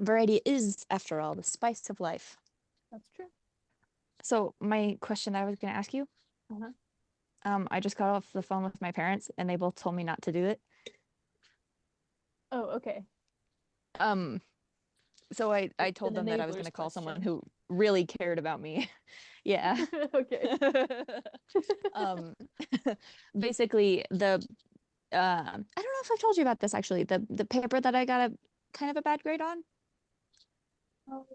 variety is, after all, the spice of life. That's true. So my question I was going to ask you, I just got off the phone with my parents and they both told me not to do it. Oh, okay. So I It's told an them that I was going enabler's to call someone question. who really cared about me. Yeah. Okay. Basically I don't know if I've told you about this actually. The paper that I got a kind of a bad grade on. Oh,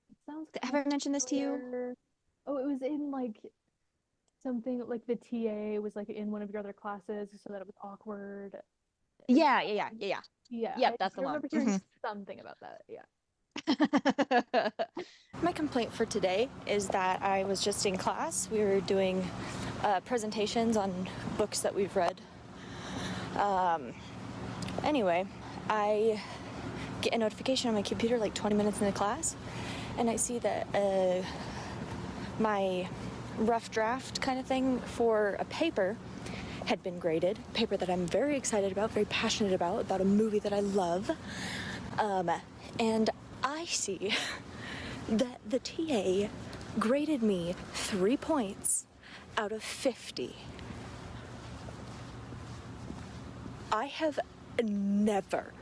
it sounds Have kind I mentioned of this to you? familiar. Oh, it was in like something like the TA was like in one of your other classes, so that it was awkward. Yeah. Yeah, Yep, that's I the one. remember hearing something about that. Yeah. My complaint for today is that I was just in class. We were doing presentations on books that we've read. Anyway, I get a notification on my computer like 20 minutes into class, and I see that my rough draft kind of thing for a paper had been graded. Paper that I'm very excited about, very passionate about a movie that I love. And I see that the TA graded me 3 points out of 50. I have never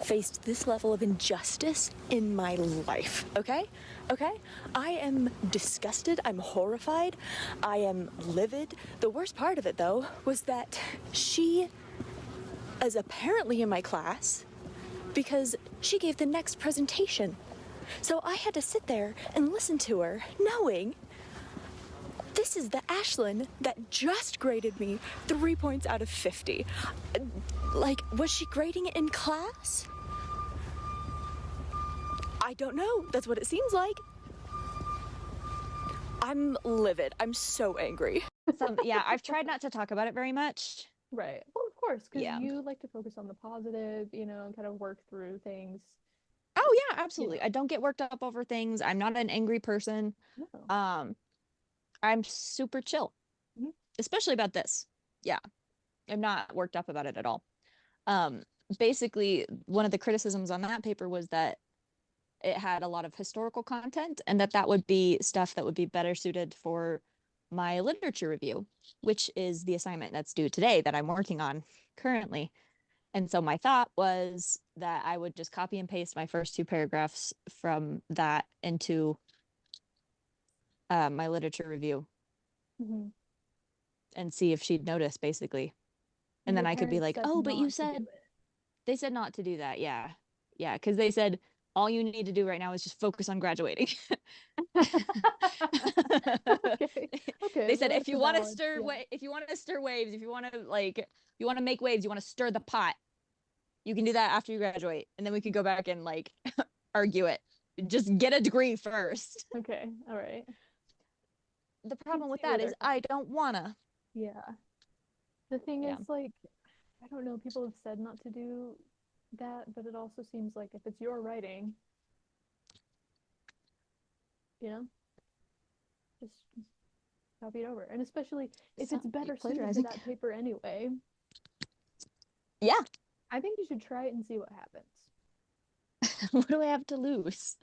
faced this level of injustice in my life, okay? Okay? I am disgusted, I'm horrified, I am livid. The worst part of it, though, was that she is apparently in my class because she gave the next presentation. So I had to sit there and listen to her, knowing this is the Ashlyn that just graded me 3 points out of 50. Like, was she grading it in class? I don't know. That's what it seems like. I'm livid. I'm so angry. So yeah, I've tried not to talk about it very much. Right. Well, of course, because Yeah. you like to focus on the positive, and kind of work through things. Oh yeah, absolutely. I don't get worked up over things. I'm not an angry person. No. I'm super chill, especially about this. Yeah. I'm not worked up about it at all. Um, Basically, one of the criticisms on that paper was that it had a lot of historical content and that would be stuff that would be better suited for my literature review, which is the assignment that's due today that I'm working on currently. And so my thought was that I would just copy and paste my first two paragraphs from that into my literature review and see if she'd notice, basically. And then Your I could be parents like, said oh, but you not to do said they said not to do that. Yeah. Yeah. Because they said all you need to do right now is just focus on graduating. Okay. Okay. They said Well, if it's you a want to balance. stir Yeah. if you want to stir waves, if you want to you want to make waves, you want to stir the pot, you can do that after you graduate. And then we could go back and argue it. Just get a degree first. Okay. All right. The I can problem with see where that is they're I coming don't wanna. from. Yeah. The thing Yeah. is, like, I don't know, people have said not to do that, but it also seems like if it's your writing, you know, just copy it over. And especially if it's better suited to that paper anyway. Yeah. I think you should try it and see what happens. What do I have to lose?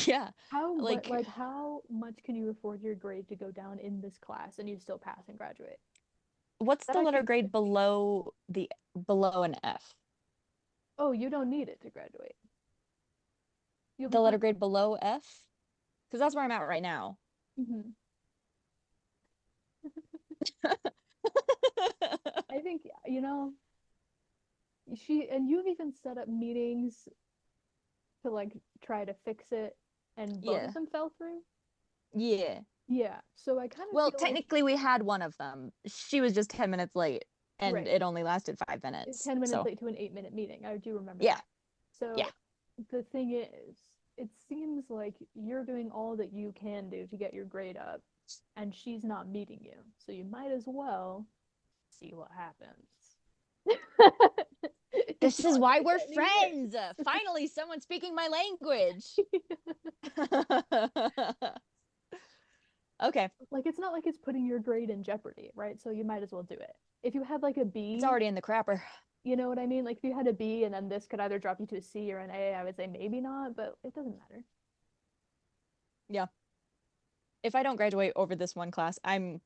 Yeah. How much can you afford your grade to go down in this class and you'd still pass and graduate? What's That the I letter think grade below an F? Oh, you don't need it to graduate. You'll be The letter fine. grade below F? Because that's where I'm at right now. I think, you've even set up meetings to try to fix it, and both of them fell through. Yeah. Yeah, so I kind of Well, feel technically we had one of them. She was just 10 minutes late and right. it only lasted 5 minutes. 10 minutes late to an 8-minute meeting. I do remember Yeah. that. So the thing is, it seems like you're doing all that you can do to get your grade up, and she's not meeting you. So you might as well see what happens. This is why we're friends. Finally, someone speaking my language. Okay. Like, it's not like it's putting your grade in jeopardy, right? So you might as well do it. If you had like a B, it's already in the crapper. You know what I mean? Like if you had a B and then this could either drop you to a C or an A, I would say maybe not, but it doesn't matter. Yeah. If I don't graduate over this one class, I'm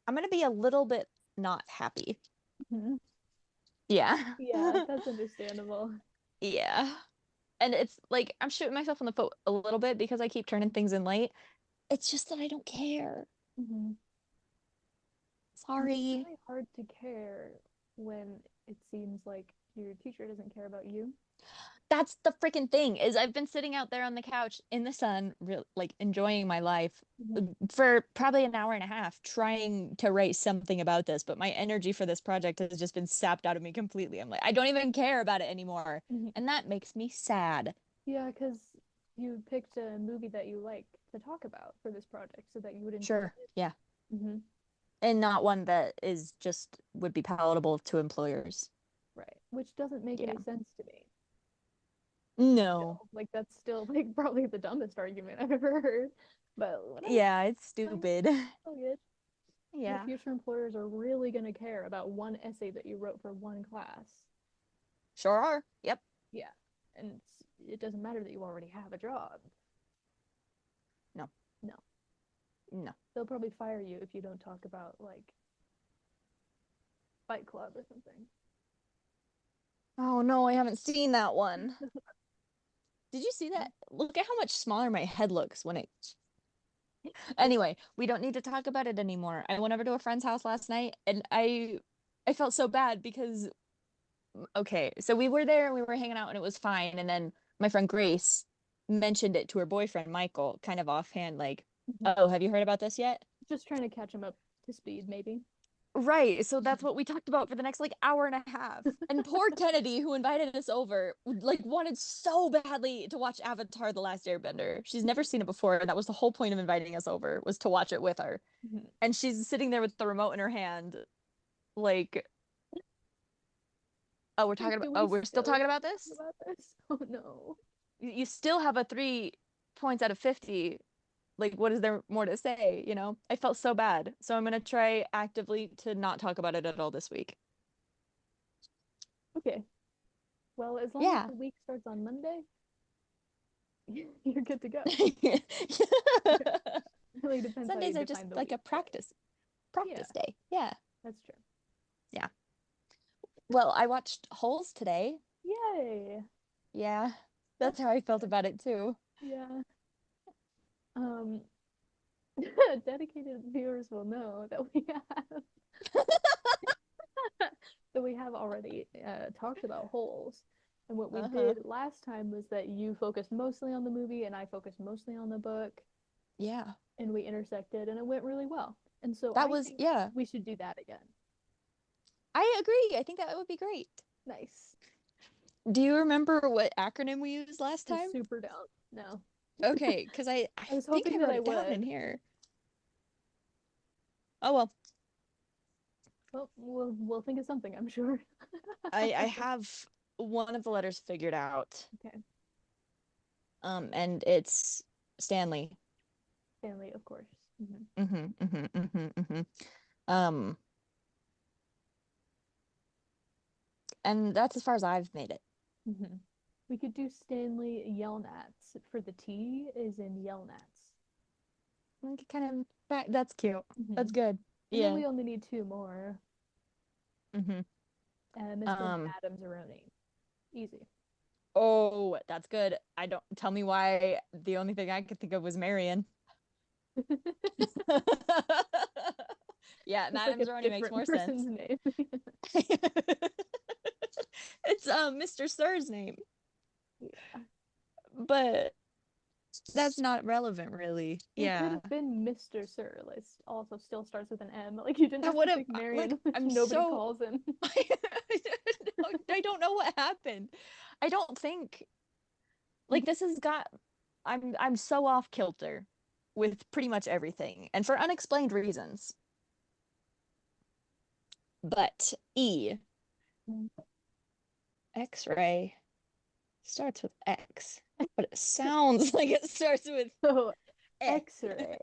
gonna be a little bit not happy. Mhm. Yeah. Yeah, that's understandable. Yeah. And it's like I'm shooting myself in the foot a little bit because I keep turning things in late. It's just that I don't care. Mm-hmm. It's Sorry. really hard to care when it seems like your teacher doesn't care about you. That's the freaking thing is I've been sitting out there on the couch in the sun, like enjoying my life Mm-hmm. for probably an hour and a half trying to write something about this, but my energy for this project has just been sapped out of me completely. I'm like, I don't even care about it anymore. Mm-hmm. And that makes me sad. Yeah, because you picked a movie that you like to talk about for this project so that you would enjoy Sure. it. Yeah. Mm-hmm. And not one that is just would be palatable to employers. Right. Which doesn't make Yeah. any sense to me. No. Still. Like that's still like probably the dumbest argument I've ever heard. But whatever. Yeah, it's Fine. stupid. All good. Your Yeah. future employers are really gonna care about one essay that you wrote for one class. Sure are. Yep. Yeah. And it doesn't matter that you already have a job. No. No. No. They'll probably fire you if you don't talk about like Fight Club or something. Oh no, I haven't seen that one. Did you see that? Look at how much smaller my head looks when it. Anyway, we don't need to talk about it anymore. I went over to a friend's house last night and I felt so bad because okay, so we were there and we were hanging out and it was fine. And then my friend Grace mentioned it to her boyfriend Michael, kind of offhand, like, oh, have you heard about this yet? Just trying to catch him up to speed, maybe. Right. So that's what we talked about for the next like hour and a half. And poor Kennedy, who invited us over, like wanted so badly to watch Avatar: The Last Airbender. She's never seen it before, and that was the whole point of inviting us over, was to watch it with her. Mhm. And she's sitting there with the remote in her hand, like, oh, we're talking about, Do oh, we we're still still talking want about to this? talk about this? Oh no. You still have a 3 points out of 50. Like, what is there more to say? You know, I felt so bad. So I'm gonna try actively to not talk about it at all this week. Okay. Well, as long as Yeah. the week starts on Monday, you're good to go. Really depends how you Sundays are just define the like a week. practice day. Yeah. That's true. Yeah. Well, I watched Holes today. Yay. Yeah. That's how I felt about it too. Yeah. Um, dedicated viewers will know that we have that we have already talked about Holes. And what we Uh-huh. did last time was that you focused mostly on the movie and I focused mostly on the book, Yeah. and we intersected and it went really well. And so That I was, think yeah. we should do that again. I agree. I think that would be great. Nice. Do you remember what acronym we used last I'm time? super down. No. Okay, because I I was think I hoping that wrote I it down in would. here. Oh well, Well, we'll think of something, I'm sure. I have one of the letters figured out. Okay. And it's Stanley. Stanley, of course. Um, and that's as far as I've made it. Mm-hmm. We could do Stanley Yelnats for the T is in Yelnats. Like, kind of that's cute. Mm-hmm. That's good. And then Yeah. we only need two more. Mm-hmm. Mr. Madame Zeroni. Easy. Oh, that's good. I don't tell me why the only thing I could think of was Marion. Yeah, Just Madame like a Zeroni makes more different sense. person's name. It's Mr. Sir's name, Yeah. but that's not relevant really. It could Yeah. have been Mr. Sir. Like, also still starts with an M. Like you didn't That have would to have pick Marion, like which I'm nobody so calls him. I don't know what happened. I don't think like this has got I'm so off kilter with pretty much everything and for unexplained reasons. But E, X-ray starts with X, but it sounds like it starts with So X. X-ray.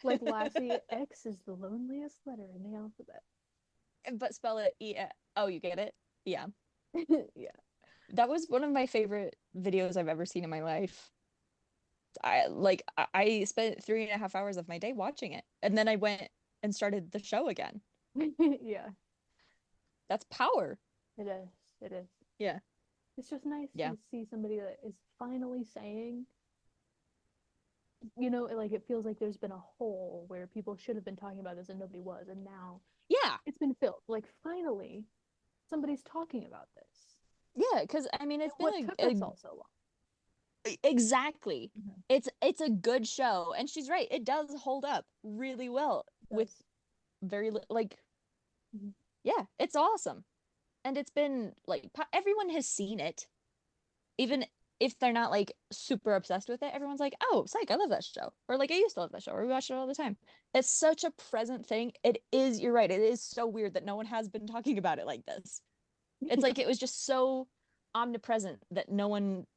Like Lassie, X is the loneliest letter in the alphabet. but spell it oh, you get it? Yeah. Yeah. That was one of my favorite videos I've ever seen in my life. I spent 3.5 hours of my day watching it, and then I went and started the show again. Yeah, That's power. it is. It is. Yeah. It's just nice Yeah. to see somebody that is finally saying, like it feels like there's been a hole where people should have been talking about this and nobody was, and now Yeah. it's been filled. Like finally, somebody's talking about this. Yeah, because I mean it's And what been took a us all so long? exactly. Mhm. It's a good show, and she's right. It does hold up really well with Does. very like Mhm. yeah, it's awesome. And it's been like everyone has seen it. Even if they're not like super obsessed with it, everyone's like, "Oh, psych, I love that show." Or like I used to love that show, or we watch it all the time. It's such a present thing. It is, you're right. It is so weird that no one has been talking about it like this. It's like it was just so omnipresent that no one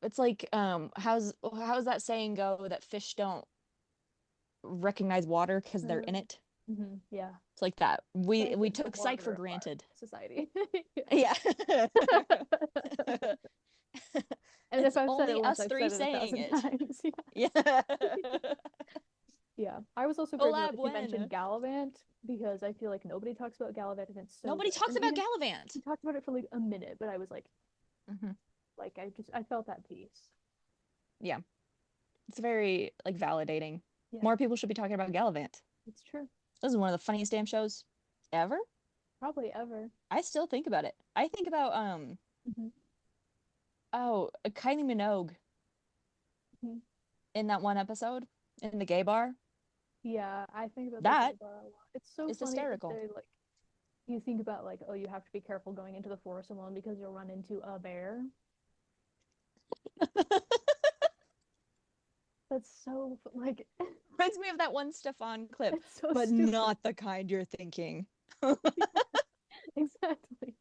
it's like how's that saying go that fish don't recognize water because they're in it. Yeah. It's like that we Psych is the took psych for water of our granted. society. Yeah. And It's if I've said only it once, us I've three said it a saying thousand it. times. Yeah. Yeah. Yeah. I was also grateful Hola, that you mentioned buena. Gallivant because I feel like nobody talks about Gallivant and it's so Nobody good. talks And about even Gallivant. we talked about it for like a minute, but I was like, Mhm. I felt that peace. Yeah, it's very like validating. Yeah, More people should be talking about Gallivant. it's true. This is one of the funniest damn shows ever. Probably ever. I still think about it. I think about Hmm. Kylie Minogue Hmm. in that one episode in the gay bar. Yeah, I think about the That gay bar a lot. It's so is funny that hysterical. they like you think about like, oh, you have to be careful going into the forest alone because you'll run into a bear. That's so like Reminds me of that one Stefan clip, it's so but stupid. not the kind you're thinking. Exactly.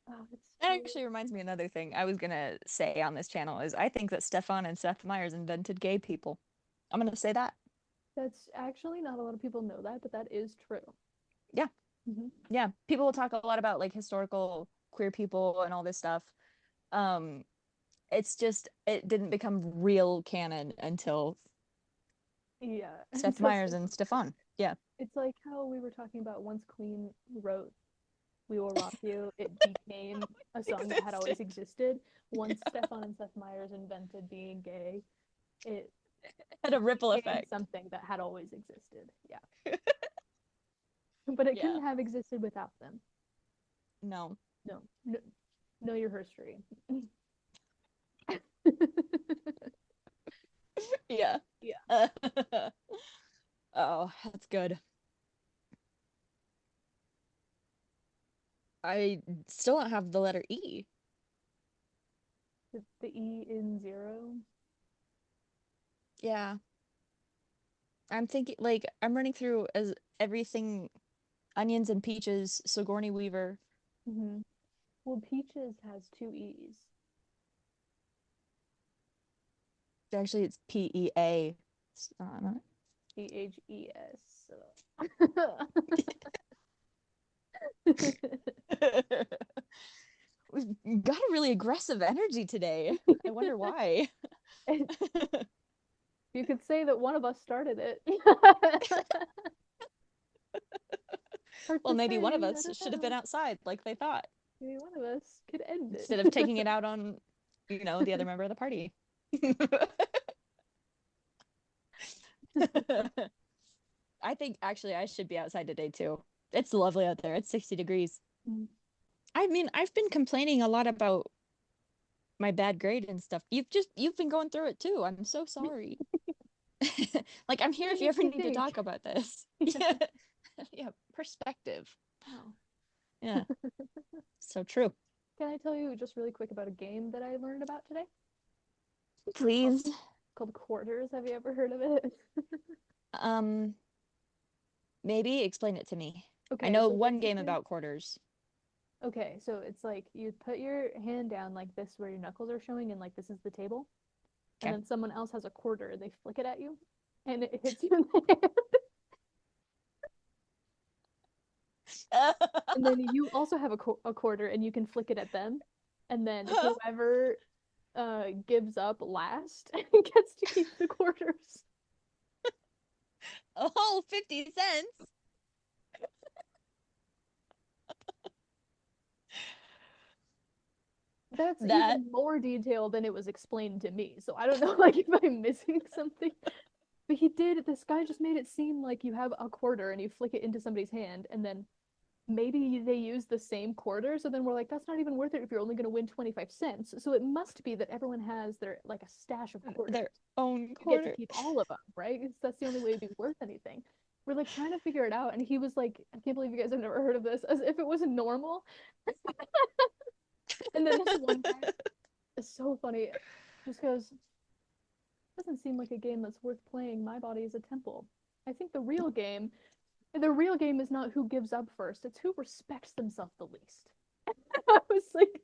Oh, it's That so actually reminds me of another thing I was gonna say on this channel is I think that Stefan and Seth Meyers invented gay people. I'm gonna say that. that's actually not a lot of people know that, but that is true. Yeah. Hmm. Yeah. People will talk a lot about like historical queer people and all this stuff. Um, it's just it didn't become real canon until Yeah. Seth Meyers and Stefan. Yeah. It's like how we were talking about once Queen wrote We Will Rock You, it became a song that had always existed. Once Stefan and Seth Meyers invented being gay, it Had a ripple became effect. something that had always existed. Yeah. But it Yeah. couldn't have existed without them. No. No. Know your history. Yeah. Yeah. Oh, that's good. I still don't have the letter E. The E in zero. Yeah. I'm thinking like I'm running through as everything onions and peaches, Sigourney Weaver. Mm-hmm. Well, Peaches has two E's. Actually, it's PEA. PHES. We've got a really aggressive energy today. I wonder why. You could say that one of us started it. Well, maybe one of us should have been outside like they thought, Maybe one of us could end it. instead of taking it out on, the other member of the party. I think actually I should be outside today too. It's lovely out there. It's 60 degrees. Mm. I mean, I've been complaining a lot about my bad grade and stuff. You've been going through it too. I'm so sorry. Like I'm here if you ever need to talk about this. Yeah. Yeah, perspective. Wow. Yeah. So true. Can I tell you just really quick about a game that I learned about today? Please. Called Quarters. Have you ever heard of it? Maybe explain it to me. Okay, I know so one game basically- about quarters. Okay, so it's like you put your hand down like this where your knuckles are showing and like this is the table. And Okay. then someone else has a quarter, they flick it at you and it hits you in the hand. And then you also have a quarter, and you can flick it at them, and then whoever gives up last gets to keep the quarters. A whole 50 cents. That's That even more detailed than it was explained to me. So I don't know, like, if I'm missing something. But this guy just made it seem like you have a quarter and you flick it into somebody's hand, and then maybe they use the same quarter. So then we're like, that's not even worth it if you're only going to win 25 cents. So it must be that everyone has like a stash of quarters. their own You get to quarter. keep all of them, right? 'Cause that's the only way to be worth anything. We're like trying to figure it out, and he was like, I can't believe you guys have never heard of this, as if it was normal. And then this one guy is so funny, just goes, doesn't seem like a game that's worth playing. My body is a temple. I think the real game is not who gives up first, it's who respects themselves the least. I was like,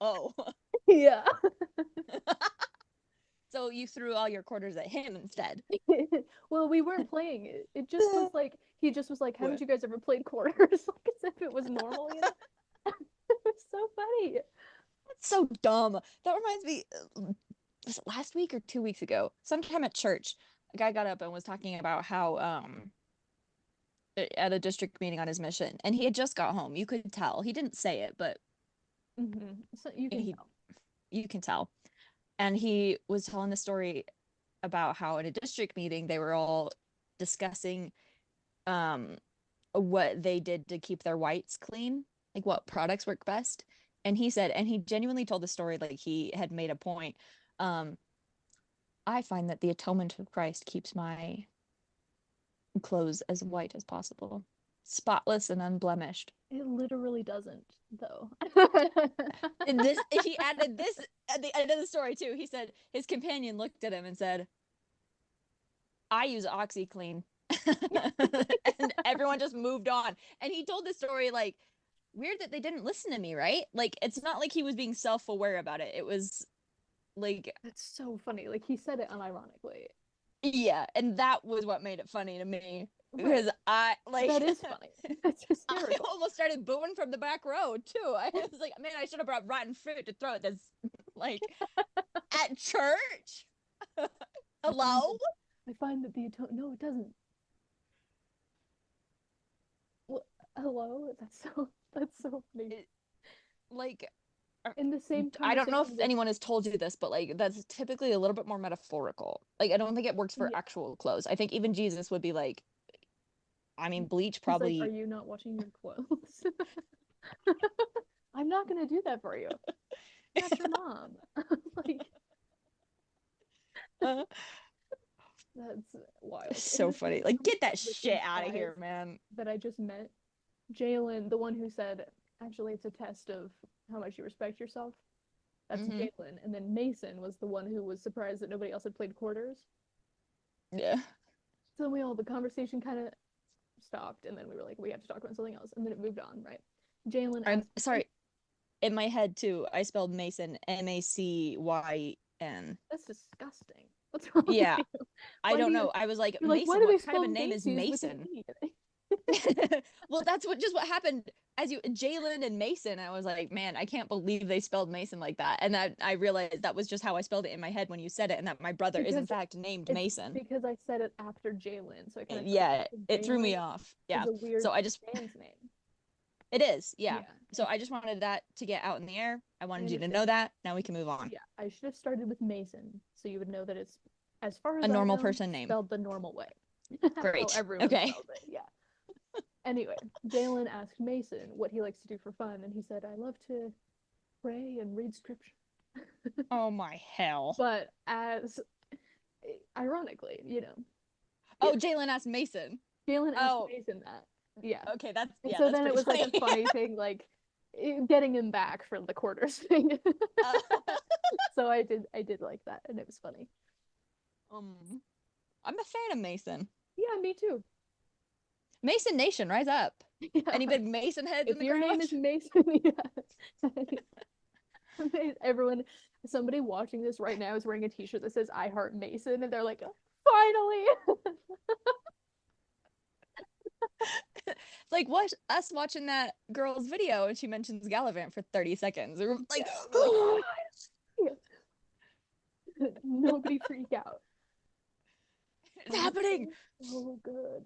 Oh. yeah. So you threw all your quarters at him instead. Well, we weren't playing it. It just was like, he just was like, haven't What? you guys ever played quarters? Like, as if it was normal, you know? It was so funny. That's so dumb. That reminds me, was it last week or 2 weeks ago? Sometime at church, a guy got up and was talking about how at a district meeting on his mission, and he had just got home. You could tell. He didn't say it, but So you can he tell. you can tell. And he was telling the story about how at a district meeting they were all discussing what they did to keep their whites clean, like what products work best. And he said, and he genuinely told the story like he had made a point. I find that the atonement of Christ keeps my clothes as white as possible, spotless and unblemished. It literally doesn't, though. And this, he added this at the end of the story too. He said his companion looked at him and said, I use OxyClean. And everyone just moved on. And he told the story like, weird that they didn't listen to me, right? Like, it's not like he was being self-aware about it. It was like, That's so funny. Like, he said it unironically. yeah. And that was what made it funny to me. Right. Because I like That is funny. That's I hysterical. almost started booing from the back row too. I was like, man, I should have brought rotten fruit to throw at this, like, at church. Hello? I find that the atonement. No, it doesn't. Well, hello. That's so funny. Like, In the same I don't know if conversation with- anyone has told you this, but like that's typically a little bit more metaphorical. Like, I don't think it works for Yeah. actual clothes. I think even Jesus would be like, I mean, bleach He's probably. like, are you not washing your clothes? I'm not gonna do that for you. I'm not your mom. Like, that's wild. So And this funny. is Like, get that with these shit out of guys here, man. that I just met. Jalen, the one who said, actually, it's a test of how much you respect yourself. That's Mhm. Jalen. And then Mason was the one who was surprised that nobody else had played quarters. Yeah. So the conversation kind of stopped, and then we were like, we have to talk about something else, and then it moved on, right? Jalen I'm asked, sorry. In my head too, I spelled Mason Macyn. that's disgusting. What's wrong Yeah. with you? I Why don't do you- know. I was like, You're like, Mason, why do they what kind of a spell name is Macy's with an Mason? E? Well, that's what happened as you Jalen and Mason. I was like, man, I can't believe they spelled Mason like that. And that I realized that was just how I spelled it in my head when you said it, and that my brother is in Because fact named It's Mason. because I said it after Jalen, so I kind of Yeah, it threw me off. Yeah. Is a weird So I just man's name. it is, yeah. Yeah. So I just wanted that to get out in the air. I wanted you to understand. know that. Now we can move on. Yeah, I should have started with Mason, so you would know that it's, as far as A I normal know, person name. spelled the normal way. Great. How everyone Okay. spells it. Yeah. Anyway, Jalen asked Mason what he likes to do for fun, and he said, "I love to pray and read scripture." Oh my hell. But as ironically, Oh, Jalen asked Mason. Jalen asked Oh. Mason that. Yeah. Okay, that's And yeah. so that's then it pretty was like a funny thing, like getting him back for the quarters thing. So I did like that, and it was funny. I'm a fan of Mason. Yeah, me too. Mason Nation, rise up. Yeah. Any big Mason heads in If the your name garage? is Mason, yeah. Everyone, somebody watching this right now is wearing a T-shirt that says "I Heart Mason," and they're like, "Fuck Finally. Like what us watching that girl's video and she mentions Gallivant for 30 seconds. We're like, Yeah, we're like, nobody freak out. it's happening. So good.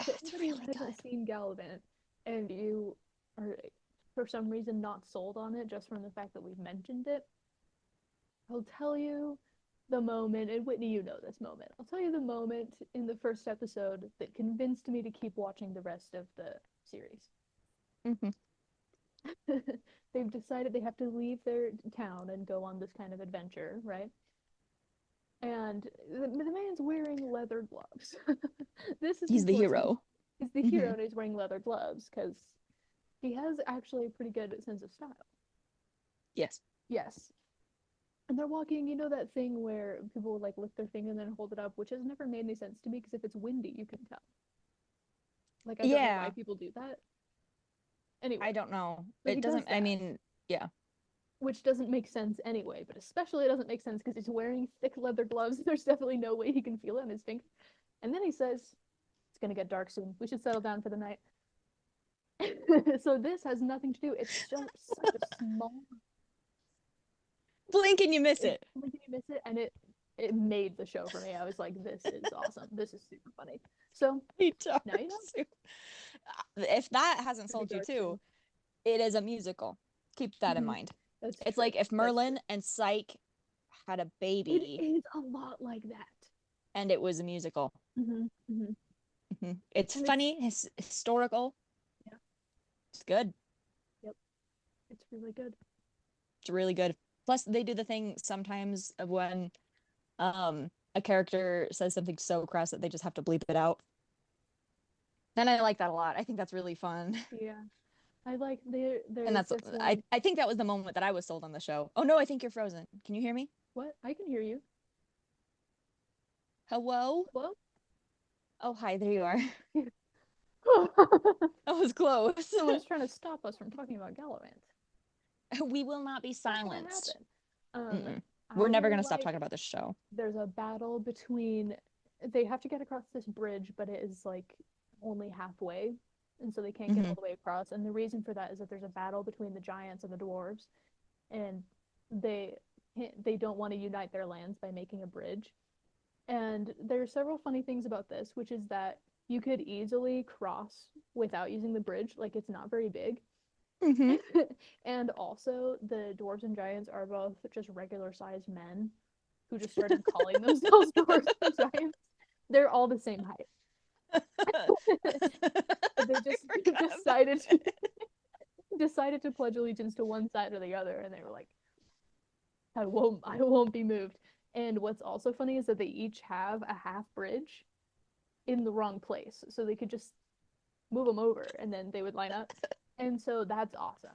To It's anybody who really hasn't good. seen Gallivant and you are for some reason not sold on it just from the fact that we've mentioned it, I'll tell you the moment, and Whitney, you know this moment. I'll tell you the moment in the first episode that convinced me to keep watching the rest of the series. Mhm. They've decided they have to leave their town and go on this kind of adventure, right? And the man's wearing leather gloves. This is He's the important. hero. He's the Mhm. hero and he's wearing leather gloves because he has actually a pretty good sense of style. Yes. Yes. And they're walking, you know that thing where people would like lift their finger and then hold it up, which has never made any sense to me because if it's windy, you can tell. Like I don't know why Yeah. people do that. Anyway, I don't know. so he It does doesn't, I that, mean, yeah. which doesn't make sense anyway, but especially it doesn't make sense because he's wearing thick leather gloves. There's definitely no way he can feel it on his finger. And then he says, it's gonna get dark soon. We should settle down for the night. So this has nothing to do. It's just such a small Blink and you miss it. When did you miss it? And it made the show for me. I was like, this is awesome. This is super funny. So Me too. now you know. If that hasn't It'll be sold you dark too, it is a musical. Keep that in Mhm. mind. That's It's true. like if That's true. Merlin and Psyche had a It baby is a lot like that. and it was a musical. Mm-hmm. Mm-hmm. Mhm. It's And funny, historical. Yeah. It's good. Yep. It's really good. It's really good. Plus, they do the thing sometimes of when a character says something so crass that they just have to bleep it out. And I like that a lot. I think that's really fun. Yeah. I like there's And that's this one. I think that was the moment that I was sold on the show. Oh no, I think you're frozen. Can you hear me? What? I can hear you. Hello? Hello? Oh hi, there you are. Someone's That was close. trying to stop us from talking about Gallivant. We will not be It's not gonna silenced. happen. We're I never really gonna stop like talking about this show. there's a battle between they have to get across this bridge, but it is like only halfway, and so they can't get all the way across. And the reason for that is that there's a battle between the giants and the dwarves, and they they don't want to unite their lands by making a bridge. And there are several funny things about this, which is that you could easily cross without using the bridge, like it's not very big. Mm-hmm. And also, the dwarves and giants are both just regular sized men who just started calling themselves dwarves and giants. They're all the same height. They just decided to pledge allegiance to one side or the other, and they were like, I won't be moved. And what's also funny is that they each have a half bridge in the wrong place, so they could just move them over, and then they would line up. And so that's awesome.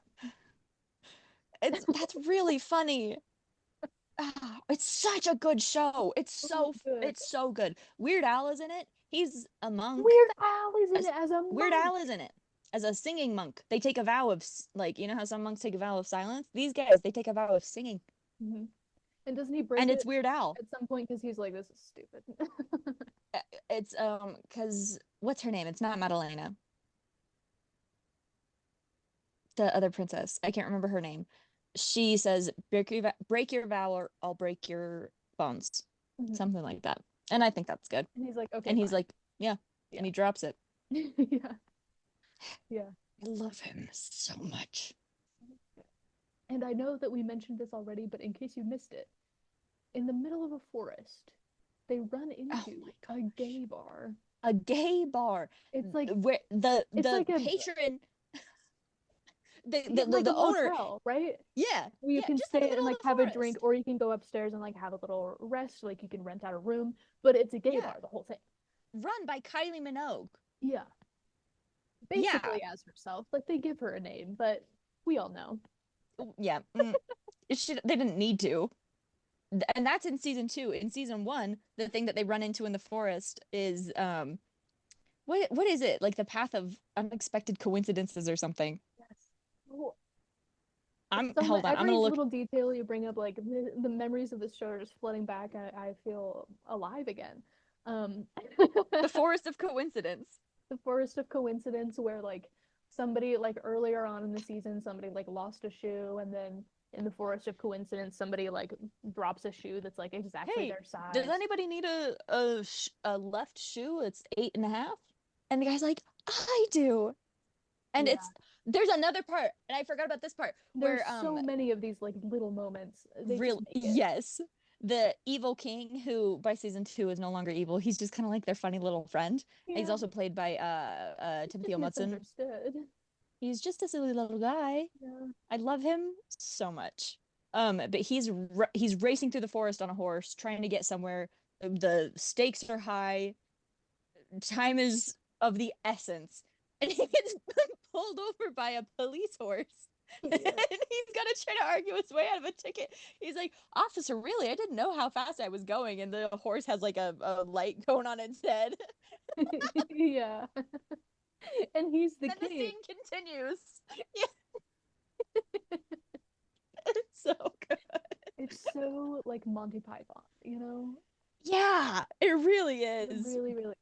That's really funny. It's such a good show. It's so good. Weird Al is in it. He's a monk. Weird Al is in it as a monk. Weird Al is in it as a singing monk. They take a vow of like, you know how some monks take a vow of silence? These guys, they take a vow of singing. Mm-hmm. And doesn't he break And it it's Weird Al. at some point because he's like, this is stupid. It's because what's her name? It's not Madalena. The other princess. I can't remember her name. She says, break your vow or I'll break your bones. Mhm. Something like that. And I think that's good. And he's like, okay. And he's fine. like, yeah. And he drops it. Yeah. Yeah. I love him so much. And I know that we mentioned this already, but in case you missed it, in the middle of a forest, they run into a gay bar. A gay bar. It's like where the like a patron like the a owner, motel, right? yeah, Where you can just in the stay and middle like of the have a forest. drink, or you can go upstairs and like have a little rest. Like you can rent out a room, but it's a gay bar, the whole thing. Run by Kylie Minogue. Yeah. Basically as herself. Like they give her a name, but we all know. Yeah. They didn't need to. And that's in season 2. In season 1, the thing that they run into in the forest is what is it? Like the path of unexpected coincidences or something. Yes. Oh. hold on. I'm Every gonna look. little detail you bring up, like the memories of the show are just flooding back. I feel alive again. Um, The Forest of Coincidence. the Forest of Coincidence, where like somebody like earlier on in the season, somebody like lost a shoe, and then in the Forest of Coincidence, somebody like drops a shoe that's like exactly Hey, their size. does anybody need a left shoe? It's 8.5. And the guy's like, I do. And Yeah. there's another part, and I forgot about this part There's where so many of these like little moments. They real just make it. yes, the evil king, who by season 2 is no longer evil. He's just kind of like their funny little friend. And he's Yeah. also played by Timothy Just O'Mudson. misunderstood. He's just a silly little guy. Yeah. I love him so much. But he's racing through the forest on a horse, trying to get somewhere. The stakes are high. Time is of the essence, and he gets pulled over by a police horse. Yeah. And he's got to try to argue his way out of a ticket. He's like, officer, really? I didn't know how fast I was going. And the horse has like a light going on its head. Yeah. And he's the Then the king. scene continues. Yeah. It's so good. It's so like Monty Python, you know? Yeah, it really It is. really, really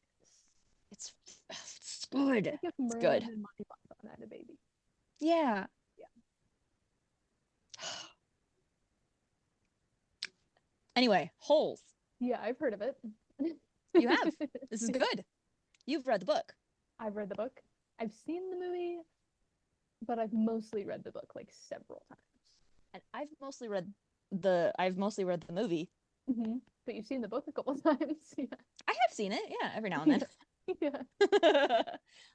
is. It's good. Like if It's Merlin good. and Monty Python had a baby. Yeah. Yeah. Anyway, Holes. Yeah, I've heard of it. You have. This is good. You've read the book. I've read the book. I've seen the movie, but I've mostly read the book like several times. And I've mostly read the movie. Mm-hmm. But you've seen the book a couple times. Yeah. I have seen it, yeah, every now and then. Yeah.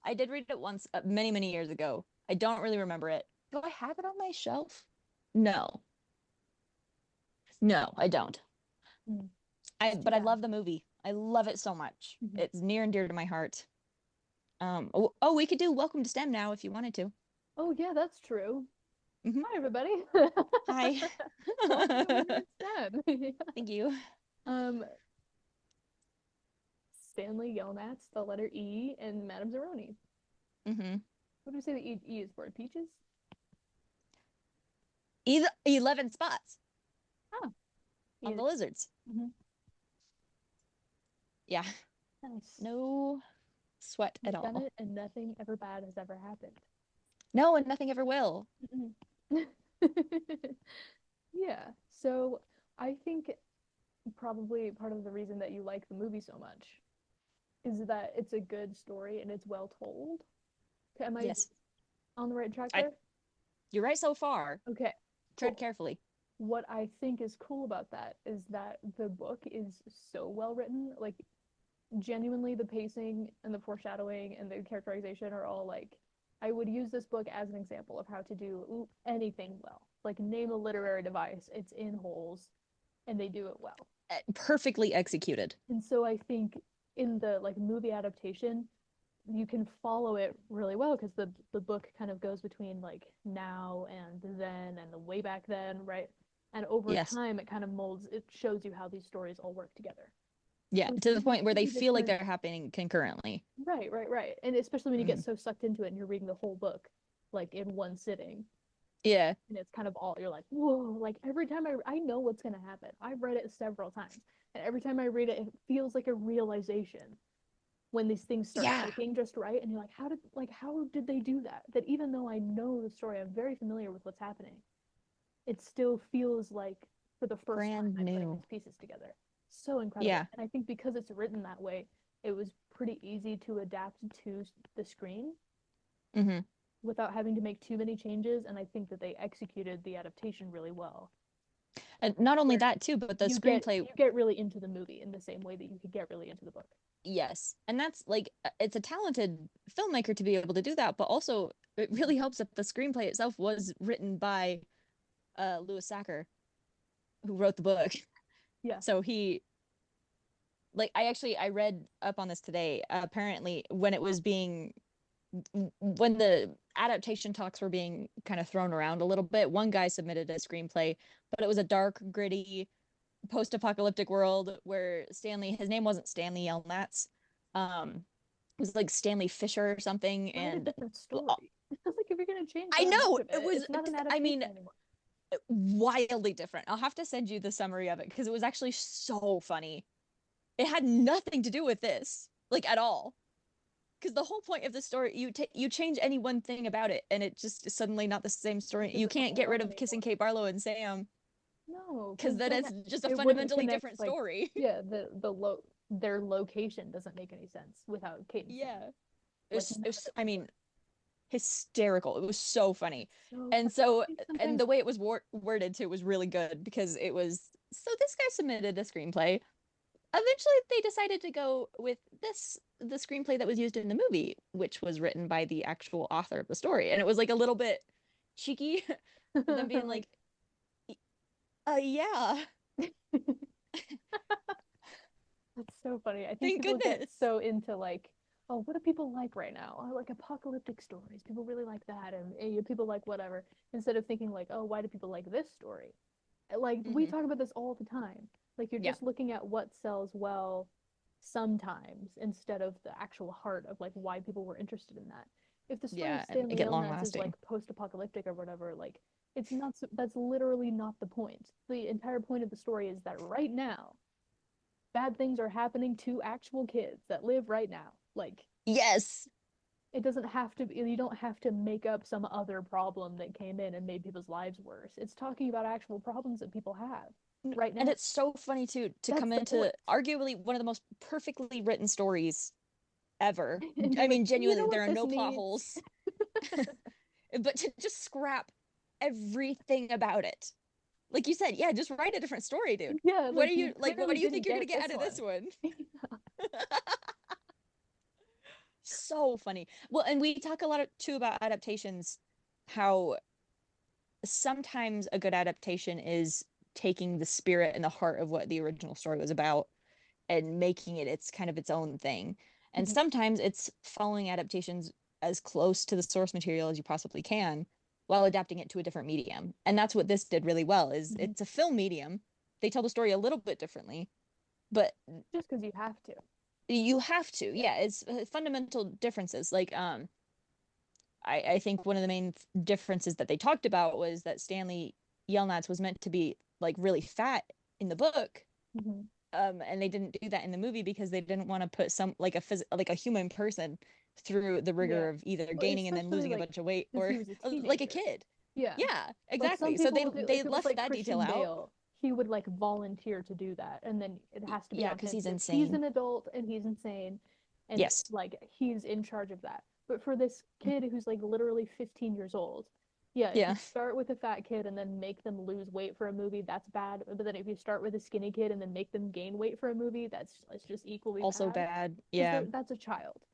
I did read it once, many, many years ago. I don't really remember it. Do I have it on my shelf? No. No, I don't. Mm. But I bad. love the movie. I love it so much. Mhm. It's near and dear to my heart. We could do Welcome to STEM now if you wanted to. Oh yeah, that's true. Mhm. Hi everybody. Hi. Welcome to STEM. Yeah. Thank you. Stanley Yelnats, the letter E, and Madame Zeroni. Mm-hmm. What do we say the E is for? Peaches? 11 spots Oh. on the lizards. Mhm. Yeah. Nice. No sweat You've at done all. it, and nothing ever bad has ever happened. No, and nothing ever will. Yeah. So I think probably part of the reason that you like the movie so much is that it's a good story and it's well told. Am I Yes. on the right track I- there? You're right so far. Okay. Tread Cool. carefully. What I think is cool about that is that the book is so well written. Like, genuinely, the pacing and the foreshadowing and the characterization are all like, I would use this book as an example of how to do anything well. Like, name a literary device, it's in Holes, and they do it well. Perfectly executed. And so I think in the like movie adaptation, you can follow it really well because the book kind of goes between like now and then and the way back then, right? And over Yes. time, it kind of molds. It shows you how these stories all work together. Yeah, So to the it's point where they really feel like different. they're happening concurrently. Right. And especially when you Mhm. get so sucked into it and you're reading the whole book like in one sitting, Yeah. and it's kind of all you're like, whoa! Like every time I know what's gonna happen. I've read it several times, and every time I read it, it feels like a realization when these things start Yeah. clicking just right, and you're like, how did they do that? That even though I know the story, I'm very familiar with what's happening, it still feels like for the first Brand time I'm putting new. these pieces together. So incredible. Yeah. And I think because it's written that way, it was pretty easy to adapt to the screen Mm-hmm. without having to make too many changes, and I think that they executed the adaptation really well. And not only Where that too, but the you screenplay. get really into the movie in the same way that you could get really into the book. Yes, and that's like it's a talented filmmaker to be able to do that, but also it really helps that the screenplay itself was written by Louis Sacker, who wrote the book. Yeah. So he, like, I read up on this today. Apparently, when the adaptation talks were being kind of thrown around a little bit, one guy submitted a screenplay, but it was a dark, gritty, post-apocalyptic world where his name wasn't Stanley Yelnats. It was like Stanley Fisher or something, Write a and different story. Like if you're gonna change I that know much of it was. it's not an I adaptation mean, anymore. wildly different. I'll have to send you the summary of it because it was actually so funny. It had nothing to do with this, like at all. Because the whole point of the story, you change any one thing about it, and it just is suddenly not the same story. You Doesn't can't hold get rid up of Kissing anymore. Kate Barlow and Sam No, because then then it's just a it wouldn't fundamentally connect, different like, story. yeah, their location doesn't make any sense without Kate and Sam. Yeah, Like none of I mean, hysterical. It was so funny. so And funny. so, I think and sometimes the way it was worded too was really good because it was, so this guy submitted a screenplay. Eventually, they decided to go with the screenplay that was used in the movie, which was written by the actual author of the story. And it was like a little bit cheeky for them being like, yeah, that's so funny. I think thank people get goodness. so into like, oh, what do people like right now? Oh, like apocalyptic stories. People really like that, and people like whatever. Instead of thinking like, oh, why do people like this story? Like we Hmm. talk about this all the time. Like you're Yeah, just looking at what sells well sometimes instead of the actual heart of like why people were interested in that. If the story of yeah, and Stanley make it long Yelnats is lasting. like post-apocalyptic or whatever, like it's not that's literally not the point. The entire point of the story is that right now bad things are happening to actual kids that live right now. Like Yes. it doesn't have to be, you don't have to make up some other problem that came in and made people's lives worse. It's talking about actual problems that people have right And now. it's so funny too to That's come the into point. arguably one of the most perfectly written stories ever. And be I like, mean, you genuinely, know there what are this no plot needs? holes, but to just scrap everything about it. Like you said, yeah, just write a different story, dude. Yeah, What like are you you like? What clearly do you didn't think you're gonna get get this out of this one. one? So funny. Well, and we talk a lot too about adaptations, how sometimes a good adaptation is taking the spirit and the heart of what the original story was about and making it its kind of its own thing. And Mhm. sometimes it's following adaptations as close to the source material as you possibly can while adapting it to a different medium. And that's what this did really well is Mhm. it's a film medium. They tell the story a little bit differently, but Just because you have to. you have to. Yeah. Yeah, it's fundamental differences. Like I think one of the main differences that they talked about was that Stanley Yelnats was meant to be like really fat in the book, Hmm. and they didn't do that in the movie because they didn't want to put some like like a human person through the Yeah. rigor of either Well, gaining and then especially losing a like bunch of weight because or he was a like a teenager. kid. Yeah. Yeah, Like some exactly. So people they will do, they if it was left like that detail Christian out. Bale, he would like volunteer to do that, and then it has to be Yeah, on because him he's because he's insane. an adult and he's insane, and Yes. like he's in charge of that. But for this kid who's like literally 15 years old, yeah, if you Yeah. start with a fat kid and then make them lose weight for a movie, that's bad. But then if you start with a skinny kid and then make them gain weight for a movie, that's just equally Also bad bad. because Yeah. that's a child.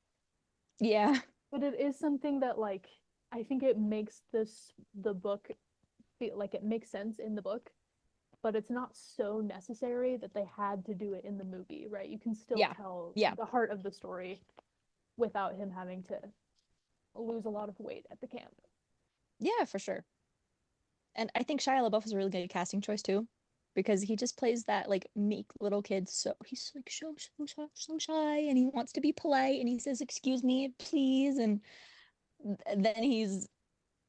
Yeah. But it is something that like I think it makes the book feel like it makes sense in the book, but it's not so necessary that they had to do it in the movie, right? You can still Yeah. tell Yeah. the heart of the story without him having to lose a lot of weight at the camp. Yeah, for sure. And I think Shia LaBeouf is a really good casting choice too, because he just plays that like meek little kid. So he's like so shy, and he wants to be polite, and he says, "Excuse me, please," and then he's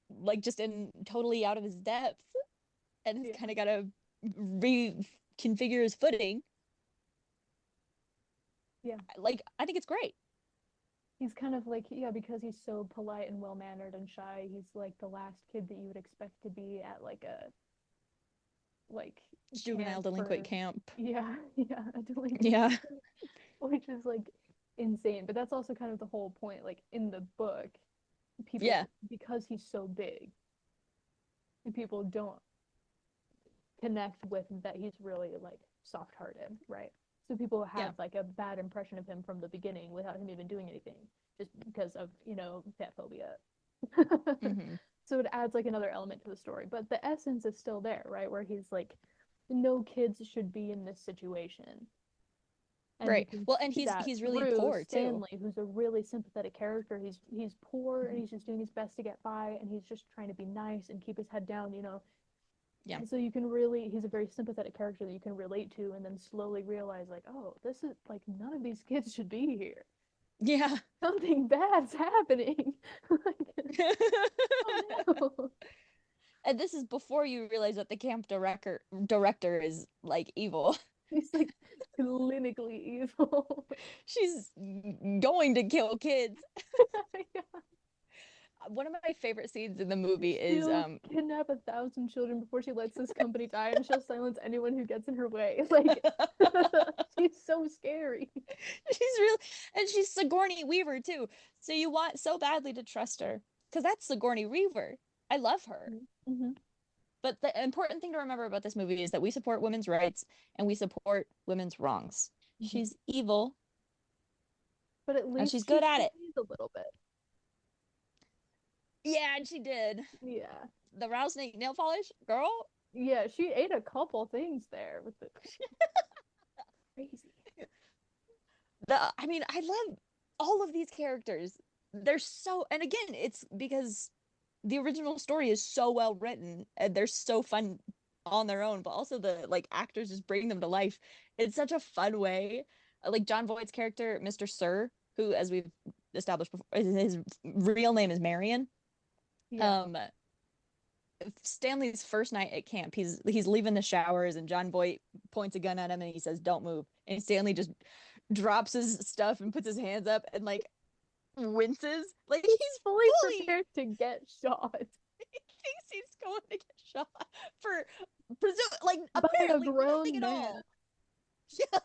like just in totally out of his depth, and he's Yeah. kind of got to reconfigure his footing. Yeah. Like I think it's great. He's kind of like, yeah, because he's so polite and well mannered and shy, he's like the last kid that you would expect to be at like a like Juvenile camp delinquent for camp. yeah, yeah, a delinquent Yeah. kid, which is like insane. But that's also kind of the whole point. Like in the book, people Yeah. because he's so big, people don't connect with that he's really like soft-hearted, right? So people Yeah. have like a bad impression of him from the beginning without him even doing anything, just because of fat phobia. Hmm. So it adds like another element to the story, but the essence is still there, right? Where he's like, no kids should be in this situation, and you Right. can Well, and see that he's really through poor too. Stanley, who's a really sympathetic character. He's poor and Mhm. he's just doing his best to get by, and he's just trying to be nice and keep his head down. Yeah. And so he's a very sympathetic character that you can relate to, and then slowly realize like, oh, this is like none of these kids should be here. Yeah. Something bad's happening. Like, oh no. And this is before you realize that the camp director is like evil. He's like clinically evil. She's going to kill kids. Yeah. One of my favorite scenes in the movie is She'll kidnap 1,000 children before she lets this company die, and she'll silence anyone who gets in her way. Like, she's so scary. she's real, and she's Sigourney Weaver too. So you want so badly to trust her because that's Sigourney Weaver. I love her. Mm-hmm. But the important thing to remember about this movie is that we support women's rights and we support women's wrongs. Mhm. She's evil But at and least she's good at it. a little bit. Yeah, and she did. Yeah. The rattlesnake nail polish, girl. Yeah, she ate a couple things there with the crazy. I mean, I love all of these characters. They're so, and again, it's because the original story is so well written and they're so fun on their own, but also the like actors just bring them to life. It's such a fun way. Like John Voight's character, Mr. Sir, who, as we've established before, his real name is Marion. Yeah. Stanley's first night at camp, he's leaving the showers and John Voight points a gun at him and he says, "Don't move." And Stanley just drops his stuff and puts his hands up and like winces. Like he's fully fully prepared to get shot thinks he's going to get shot for like by a apparently grown nothing at all. man. Yeah.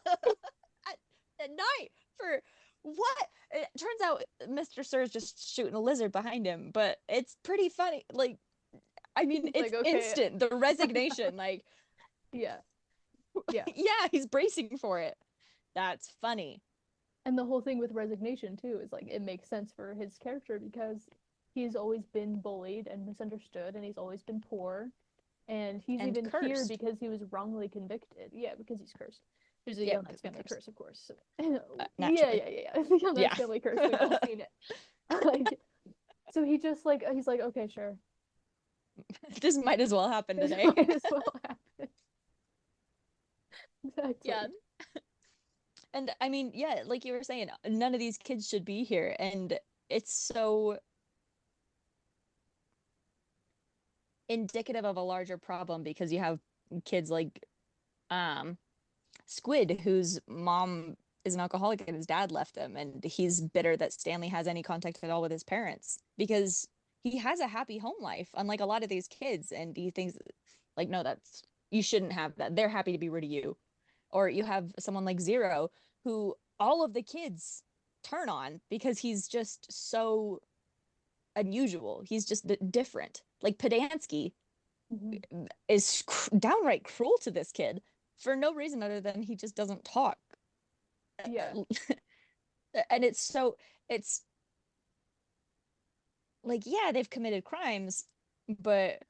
At night for what? It turns out Mr. Sir is just shooting a lizard behind him, but it's pretty funny. Like, I mean, He's it's like, okay. instant. The resignation, like, Yeah. Yeah. yeah, he's bracing for it. That's funny. And the whole thing with resignation too is like it makes sense for his character because he's always been bullied and misunderstood and he's always been poor. And he's And even here cursed. because he was wrongly convicted. Yeah, because he's cursed. There's a Yeah, Young because Knights of family course. curse, of course. Yeah, naturally. The Young Knights Yeah. family curse. We've all seen it. Like, so he just like he's like, okay, sure. This might as well happen This today. might as well happen. Exactly. Yeah. And I mean, yeah, like you were saying, none of these kids should be here. And it's so indicative of a larger problem because you have kids like Squid, whose mom is an alcoholic and his dad left him, and he's bitter that Stanley has any contact at all with his parents because he has a happy home life, unlike a lot of these kids, and he thinks like, no, that's you shouldn't have that. They're happy to be rid of you. Or you have someone like Zero, who all of the kids turn on because he's just so unusual. He's just different. Like Podansky is downright cruel to this kid for no reason other than he just doesn't talk. Yeah. And it's like, yeah, they've committed crimes, but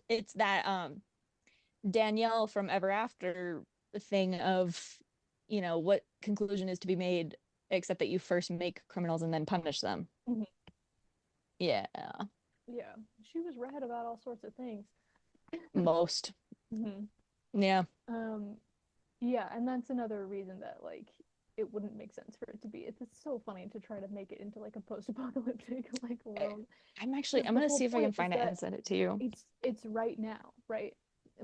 it's that Danielle from Ever After thing of, you know, what conclusion is to be made except that you first make criminals and then punish them. Mhm. Yeah. Yeah. She was rad about all sorts of things. Most. Mm-hmm. Yeah. Yeah, and that's another reason that like it wouldn't make sense for it to be. It's so funny to try to make it into like a post-apocalyptic like world. I'm The gonna whole see if I can point is find it and that send it to you. It's right now, right?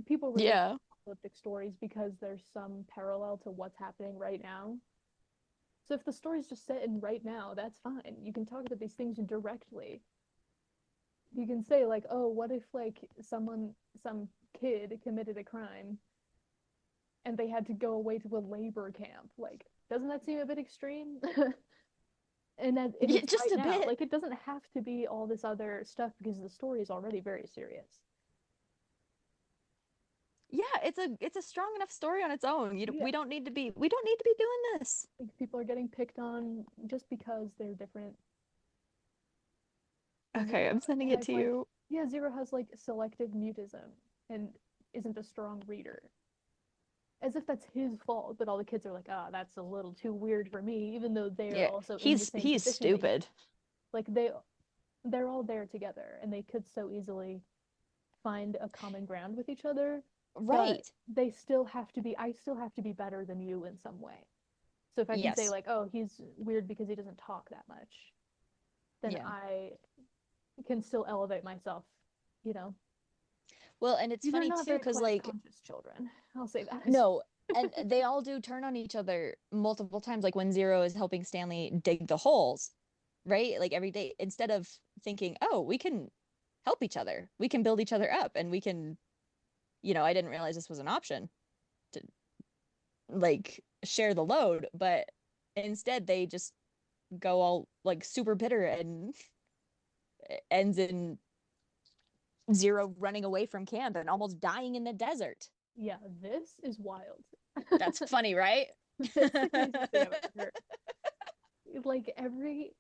People relate Yeah. apocalyptic stories because there's some parallel to what's happening right now. So if the story's just set in right now, that's fine. You can talk about these things directly. You can say like, oh, what if like some kid committed a crime and they had to go away to a labor camp? Like, doesn't that seem a bit extreme? And that Yeah, it's just right a now. bit. Like, it doesn't have to be all this other stuff because the story is already very serious. Yeah, it's a strong enough story on its own. Yeah. We don't need to be doing this. Like, people are getting picked on just because they're different. Okay, I'm sending it has, to like- you. Yeah, Zero has like selective mutism and isn't a strong reader. As if that's his fault, but all the kids are like, ah, that's a little too weird for me, even though they're Yeah, also in the he's same he's position that he- stupid. like they're all there together and they could so easily find a common ground with each other. Right. They still have to be I still have to be better than you in some way. So if I can say Yes. like, oh, he's weird because he doesn't talk that much, then Yeah. I can still elevate myself, you know? Well, and it's These are funny not too, very because class like conscious children. I'll say that. no, and they all do turn on each other multiple times, like when Zero is helping Stanley dig the holes, right? Like every day, instead of thinking, oh, we can help each other, we can build each other up, and we can, I didn't realize this was an option to like share the load, but instead they just go all like super bitter and ends in Zero running away from camp and almost dying in the desert. Yeah, this is wild. That's funny, right? That's the craziest thing I've ever heard. Like every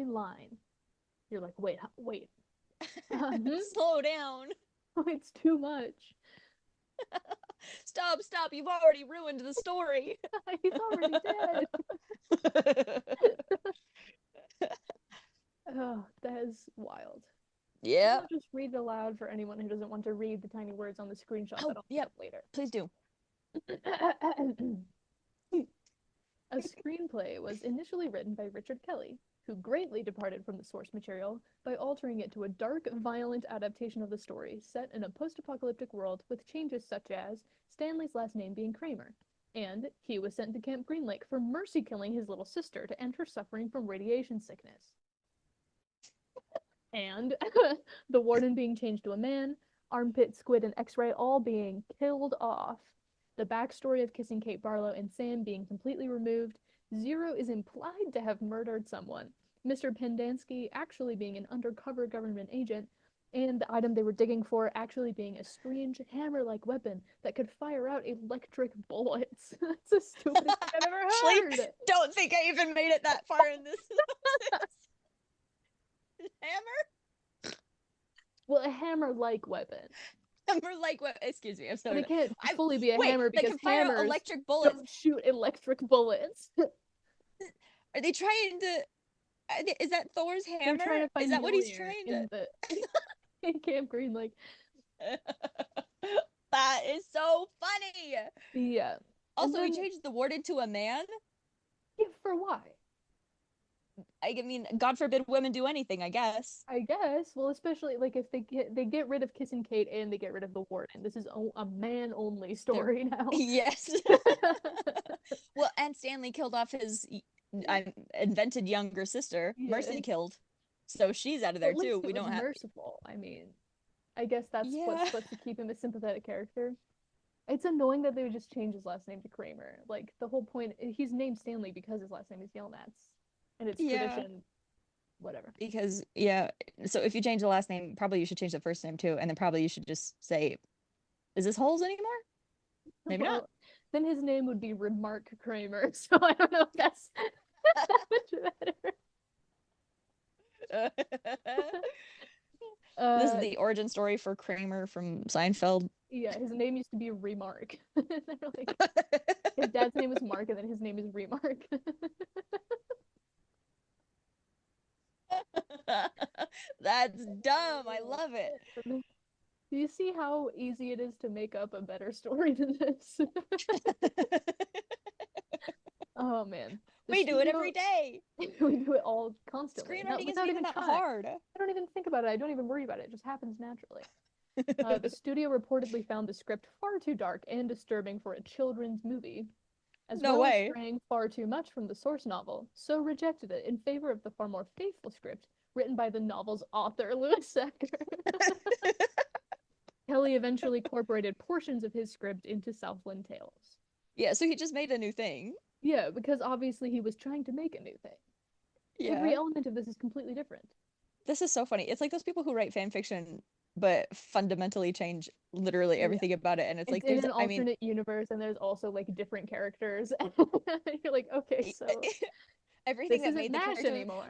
line, you're like, wait, Slow down. it's too much. Stop, you've already ruined the story. He's already dead. Oh, that is wild. Yeah. I'll just read it aloud for anyone who doesn't want to read the tiny words on the screenshot Oh, that I'll put yep. up later. Please do. A screenplay was initially written by Richard Kelly, who greatly departed from the source material by altering it to a dark, violent adaptation of the story set in a post-apocalyptic world with changes such as Stanley's last name being Kramer, and he was sent to Camp Green Lake for mercy killing his little sister to end her suffering from radiation sickness. And the warden being changed to a man, Armpit, Squid, and X-Ray all being killed off, the backstory of kissing Kate Barlow and Sam being completely removed, Zero is implied to have murdered someone, Mr. Pendansky actually being an undercover government agent, and the item they were digging for actually being a strange hammer-like weapon that could fire out electric bullets. That's the stupidest thing I've ever Actually, heard. don't think I even made it that far in this hammer. Well, a hammer-like weapon. Hammer like what? Excuse me, I'm But sorry. it can't I- fully be a Wait, hammer they because can fire out hammers electric bullets. don't shoot electric bullets. Are they trying to? Is that Thor's They're hammer? trying to find Is that what he's Mjolnir trying in to? in Camp Green Lake. That is so funny. Yeah. Also, he then- changed the warden to a man. Yeah, for why? I mean, God forbid women do anything, I guess. I guess. Well, especially like if they get rid of Kissing Kate and they get rid of the warden. This is a man only story now. Yes. Well, and Stanley killed off his invented younger sister. Yeah. Mercy killed. So she's out of there At least too. it We was don't have. merciful. I mean, I guess that's Yeah. what's supposed to keep him a sympathetic character. It's annoying that they would just change his last name to Kramer. Like the whole point, he's named Stanley because his last name is Yelnats, and it's Yeah. tradition. Whatever. Because yeah, so if you change the last name, probably you should change the first name too, and then probably you should just say, "Is this Holes anymore?" Maybe not. Well, then his name would be Remark Kramer. So I don't know if that's that much better. This is the origin story for Kramer from Seinfeld. Yeah, his name used to be Remark. They're like, his dad's name was Mark, and then his name is Remark. That's dumb. I love it. Do you see how easy it is to make up a better story than this? Oh man. The We do it studio- every day. We do it all constantly. Screenwriting without isn't even that trying. hard. I don't even think about it. I don't even worry about it. It just happens naturally. The studio reportedly found the script far too dark and disturbing for a children's movie, as No well way. as straying far too much from the source novel, so rejected it in favor of the far more faithful script written by the novel's author, Louis Secker. Kelly eventually incorporated portions of his script into Southland Tales. Yeah, so he just made a new thing. Yeah, because obviously he was trying to make a new thing. Yeah. Every element of this is completely different. This is so funny. It's like those people who write fan fiction but fundamentally change literally Yeah. everything about it. And it's like in there's an I mean alternate universe, and there's also like different characters. You're like, okay, so everything this that isn't made the MASH character anymore.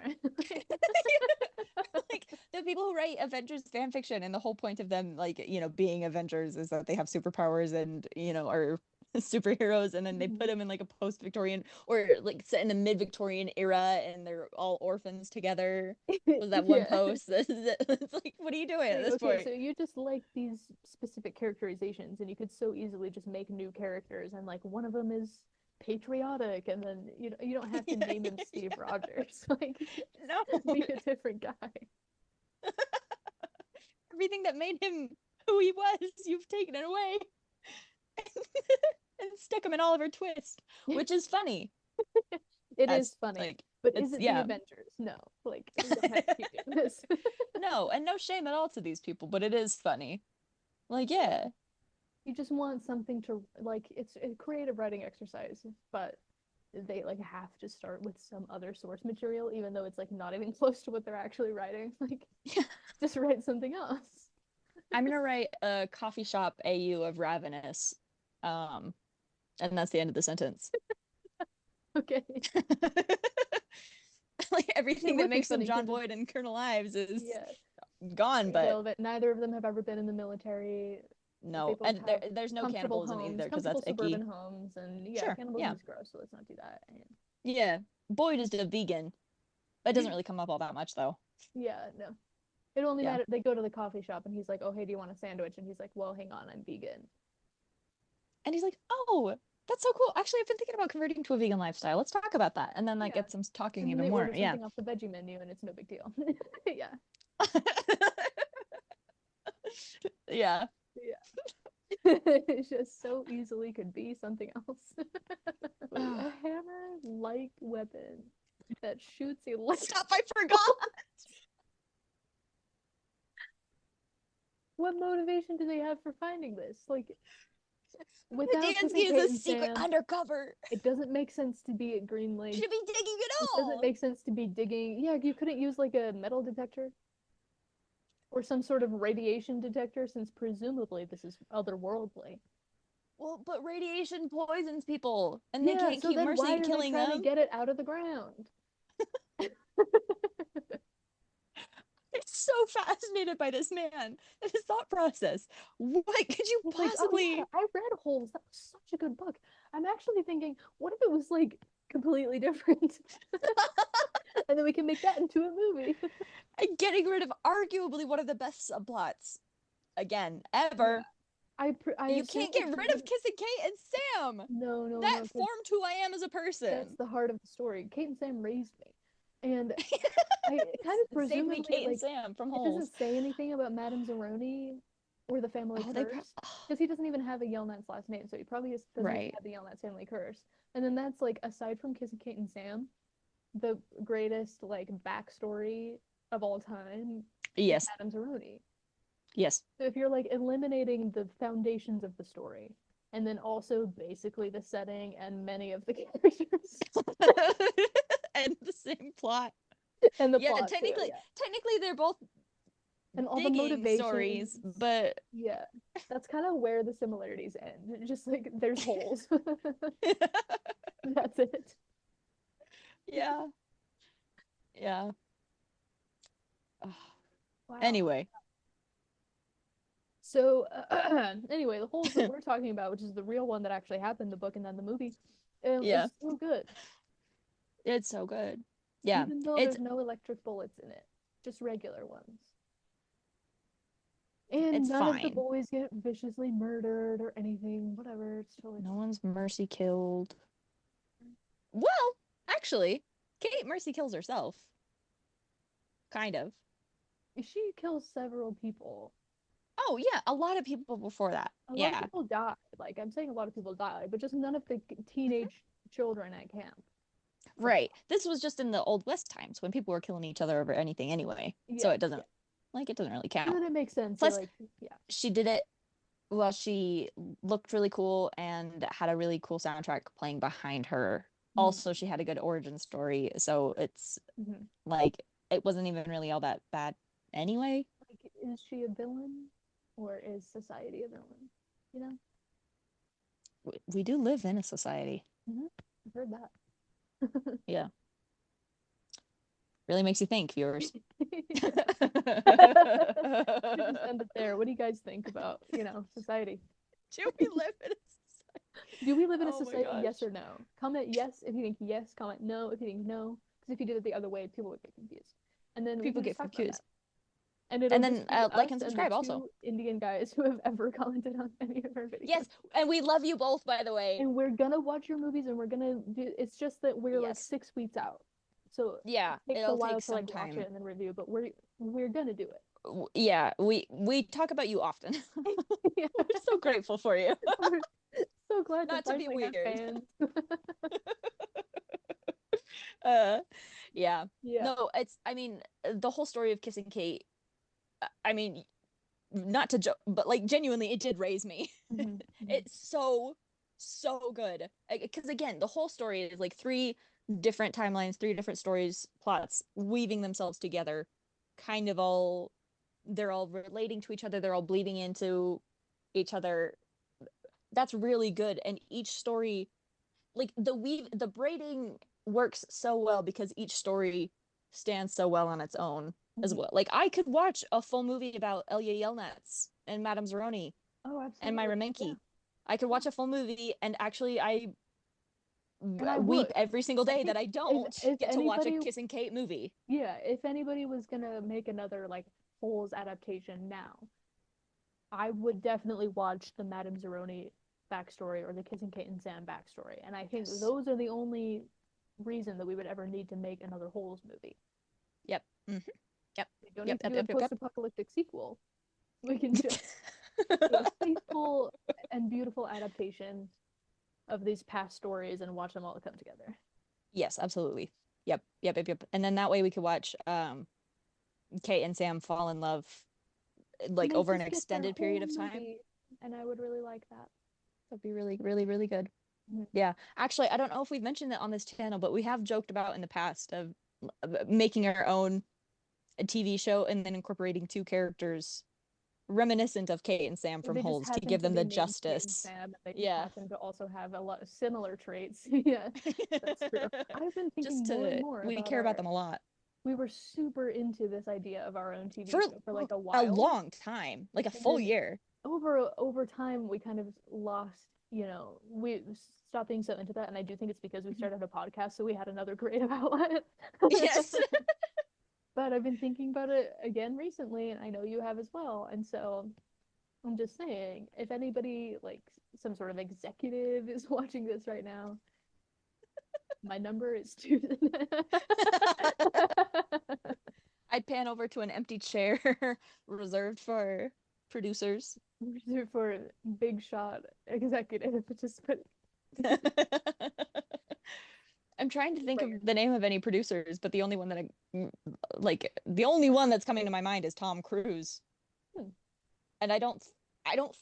like the people who write Avengers fan fiction and the whole point of them like being Avengers is that they have superpowers and are superheroes, and then they put them in like a post-Victorian or like set in the mid-Victorian era and they're all orphans together. Was that one Yeah. post? It's like, what are you doing at Like, this okay, point? so you just like these specific characterizations, and you could so easily just make new characters, and like one of them is patriotic, and then you don't have to name him Steve Rogers. Like, No. be a different guy. Everything that made him who he was. You've taken it away. And stuck him in Oliver Twist, which is funny. It That's, is funny, like, but it's- is it the yeah. Avengers? No, like we don't have to keep doing this. No, and no shame at all to these people, but it is funny. Like, yeah. You just want something to like. It's a creative writing exercise, but they like have to start with some other source material, even though it's like not even close to what they're actually writing. Like, just write something else. I'm gonna write a coffee shop AU of Ravenous. And that's the end of the sentence. Okay. Like everything It that would be makes them funny John 'cause Boyd and Colonel Ives is Yeah. gone, but Relevant. Neither of them have ever been in the military. no, They both and have there's no comfortable cannibalism homes, either because that's comfortable icky. suburban homes, and yeah, Sure, cannibalism yeah. is gross, so let's not do that. And Yeah, Boyd is a vegan. That doesn't really come up all that much though. yeah, no. It only Yeah. matter they go to the coffee shop and he's like, "Oh, hey, do you want a sandwich?" And he's like, "Well, hang on, I'm vegan." And he's like, "Oh, that's so cool. Actually, I've been thinking about converting to a vegan lifestyle. Let's talk about that." And then that Yeah. gets them talking And then even they more. order Yeah. something off the veggie menu and it's no big deal. Yeah. Yeah. It just so easily could be something else. A hammer-like weapon that shoots electric. Stop, I forgot. What motivation do they have for finding this? Like, The without DNC Kissing is Kate a and secret Sam, undercover. it doesn't make sense to be at Green Lake. Should be digging it It all. doesn't make sense to be digging. Yeah, you couldn't use like a metal detector or some sort of radiation detector, since presumably this is otherworldly. Well, but radiation poisons people, and they Yeah, can't so keep then Mercy why are killing they trying them. to get it out of the ground? I'm so fascinated by this man and his thought process. What could you He's like, "Oh possibly? yeah, I read Holes. That was such a good book." I'm actually thinking, what if it was like completely different? And then we can make that into a movie. And getting rid of arguably one of the best subplots, again, ever. I You assume can't get it's rid of Kissing Kate and Sam. No, That no, 'cause formed who I am as a person. that's the heart of the story. Kate and Sam raised me, and I kind of Save me, presumably Kate and like Sam from it holes. doesn't say anything about Madame Zeroni or the family Oh, they curse, because he doesn't even have a Yelnats last name, so he probably just doesn't even Right. have the Yelnats family curse. And then that's like, aside from Kissing Kate and Sam, the greatest like backstory of all time is Yes, Madame Zeroni. yes. So if you're like eliminating the foundations of the story, and then also basically the setting and many of the characters And the same plot. and the Yeah, plot too, technically, yeah. technically they're both And all the digging stories, motivations. but Yeah, that's kind of where the similarities end. Just like there's holes. That's it. yeah, yeah. Ugh. Wow. Anyway, So anyway, the holes that we're talking about, which is the real one that actually happened, the book and then the movie, Yeah. is so good. it's so good. Yeah, Even though it's there's no electric bullets in it, just regular ones. And It's none of the fine. boys get viciously murdered or anything. Whatever, it's totally no fine. one's Mercy killed. Well, actually, Kate Mercy kills herself. Kind of. She kills several people. Oh yeah, a lot of people before that. A lot Yeah, of people die. Like, I'm saying a lot of people die, but just none of the teenage children at camp. right. This was just in the Old West times when people were killing each other over anything anyway. So Yeah, it doesn't it doesn't really And count. then it makes sense. Plus- Like, yeah. She did it while she looked really cool and had a really cool soundtrack playing behind her. Mhm. Also, she had a good origin story, so it's Mhm. like it wasn't even really all that bad anyway. Like, is she a villain or is society a villain? You know, We do live in a society. I've heard that. Really makes you think, viewers. Just end it there. What do you guys think about, society? Do we live in a society? Do we live in a Oh my society? Yes gosh. or no? Comment yes if you think yes. Comment no if you think no. Because if you did it the other way, people would get confused. And then we People can get just talk about confused. that. And it'll And then, just be like us and the subscribe also. 2 Indian guys who have ever commented on any of our videos. Yes, and we love you both, by the way. And we're gonna watch your movies, and we're gonna do. It's just that we're like Yes. 6 weeks out, so Yeah, it takes a it'll while take to like some watch time. it and then review. But we're gonna do it. Yeah, we talk about you often. Yeah. We're so grateful for you. We're so glad Not to to be finally have weird. fans. Uh, yeah. Yeah. No, it's, I mean, the whole story of Kissing Kate, I mean, not to joke, but like genuinely, it did raise me. Mhm, mhm. It's so, so good. Because again, the whole story is like three different timelines, three different stories, plots weaving themselves together, kind of all, they're all relating to each other, they're all bleeding into each other. That's really good. And each story, like the braiding works so well because each story stands so well on its own as Mhm. well. Like I could watch a full movie about Elia Yelnats and Madame Zeroni Oh, and absolutely. Myra Yeah. Menke. I could watch a full movie and actually I And I weep would. every single I day that think I if don't if get to watch a anybody, Kissing Kate movie. yeah, if anybody was gonna make another like Holes adaptation now, I would definitely watch the Madame Zeroni backstory or the Kissing Kate and Sam backstory. And I think Yes. those are the only reason that we would ever need to make another Holes movie. Yep. Hmm. Yep. We don't Yep. need to Yep. do a Yep. Yep. post-apocalyptic sequel. We can just do a Yep. faithful and beautiful adaptation of these past stories and watch them all come together. Yes, absolutely. Yep. Yep. Yep. Yep. And then that way we could watch Kate and Sam fall in love And like they over an just get their extended period whole of time. movie, and I would really like that. That'd be really, really, really good. Mhm. Yeah. Actually, I don't know if we've mentioned it on this channel, but we have joked about in the past of making our own TV show and then incorporating two characters reminiscent of Kate and Sam from They just Holes to happen give to them be the named Kate and justice. Sam, and they just Yeah. happen to also have a lot of similar traits. Yeah, that's true. I've been Just thinking more and to, more we about care about our. them a lot. We were super into this idea of our own TV For show for like a a while, long time, like a and full then year. over time we kind of lost. We stopped being so into that, and I do think it's because we started a podcast, so we had another creative outlet. Yes. But I've been thinking about it again recently, and I know you have as well. And so I'm just saying, if anybody like some sort of executive is watching this right now, my number is two. I'd pan over to an empty chair reserved for producers. For big shot executive, just put I'm trying to think of right. the name of any producers, but the only one that the only one that's coming to my mind is Tom Cruise. Hmm. And I don't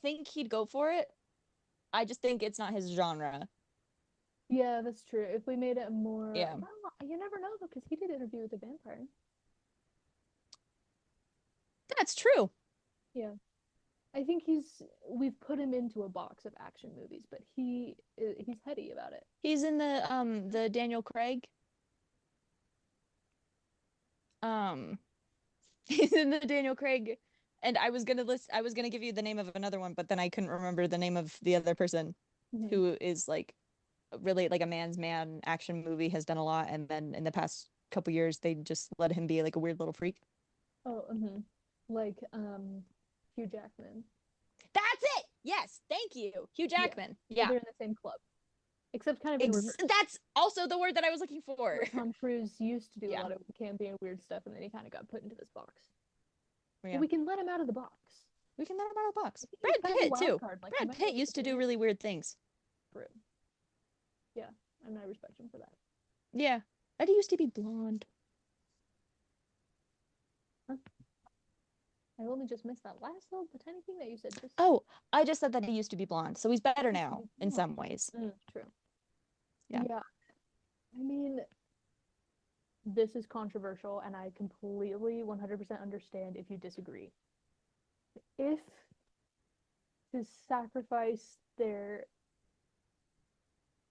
think he'd go for it. I just think it's not his genre. Yeah, that's true. If we made it more, Yeah. well, you never know though, because he did Interview with the Vampire. That's true. Yeah. I think we've put him into a box of action movies, but he's heady about it. He's in the Daniel Craig. Um he's in the Daniel Craig, and I was gonna give you the name of another one, but then I couldn't remember the name of the other person Mhm. who is like really like a man's man action movie, has done a lot, and then in the past couple years they just let him be like a weird little freak. Oh, like Hugh Jackman. That's it. Yes, thank you, Hugh Yeah. Jackman. Yeah, They're in the same club, except kind of in reverse. that's also the word that I was looking for. Where Tom Cruise used to do Yeah. a lot of campy and weird stuff, and then he kind of got put into this box. Yeah. But we can let him out of the box. We can let him out of the box. He's Brad kind of a Pitt wild too. card, like, he Brad might go Pitt with used the to do thing. really weird things. True. Yeah, and I respect him for that. Yeah, Eddie used to be blonde. I only just missed that last little tiny thing that you said. Just Oh, I just said that he used to be blonde, so he's better now in some blonde. ways. True. Yeah. I mean, this is controversial, and I completely 100% understand if you disagree. If to sacrifice their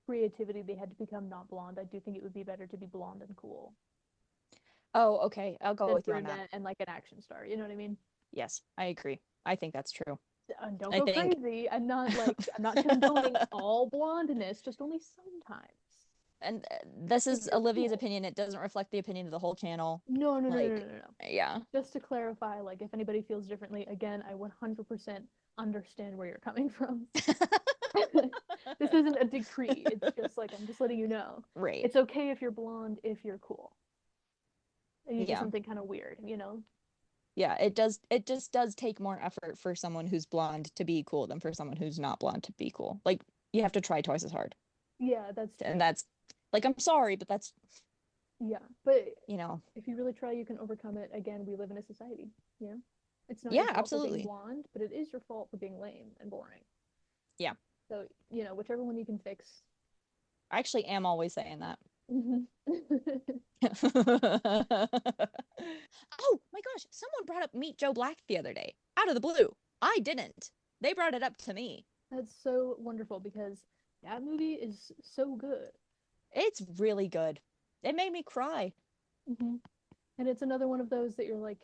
creativity, they had to become not blonde, I do think it would be better to be blonde and cool Oh, okay. I'll go than with you on that. brunette and like an action star. You know what I mean? Yes, I agree. I think that's true. And don't I go think- crazy. I'm not condoning all blondness, just only sometimes. And this is you're Olivia's cool. opinion. It doesn't reflect the opinion of the whole channel. No. Like- Yeah. Just to clarify, like if anybody feels differently, again, I 100% understand where you're coming from. This isn't a decree. It's just like I'm just letting you know. Right. It's okay if you're blonde if you're cool. And you do Yeah. something kind of weird, you know? Yeah, it just does take more effort for someone who's blonde to be cool than for someone who's not blonde to be cool. Like you have to try twice as hard. Yeah, that's true. And that's like I'm sorry, but that's, Yeah, but you know, if you really try, you can overcome it. Again, we live in a society. Yeah, it's not your yeah, fault for being absolutely. blonde, but it is your fault for being lame and boring. Yeah. So, whichever one you can fix. I actually am always saying that. Mhm. Oh my gosh, someone brought up Meet Joe Black the other day, out of the blue. I didn't. They brought it up to me. That's so wonderful because that movie is so good. It's really good. It made me cry. And it's another one of those that you're like,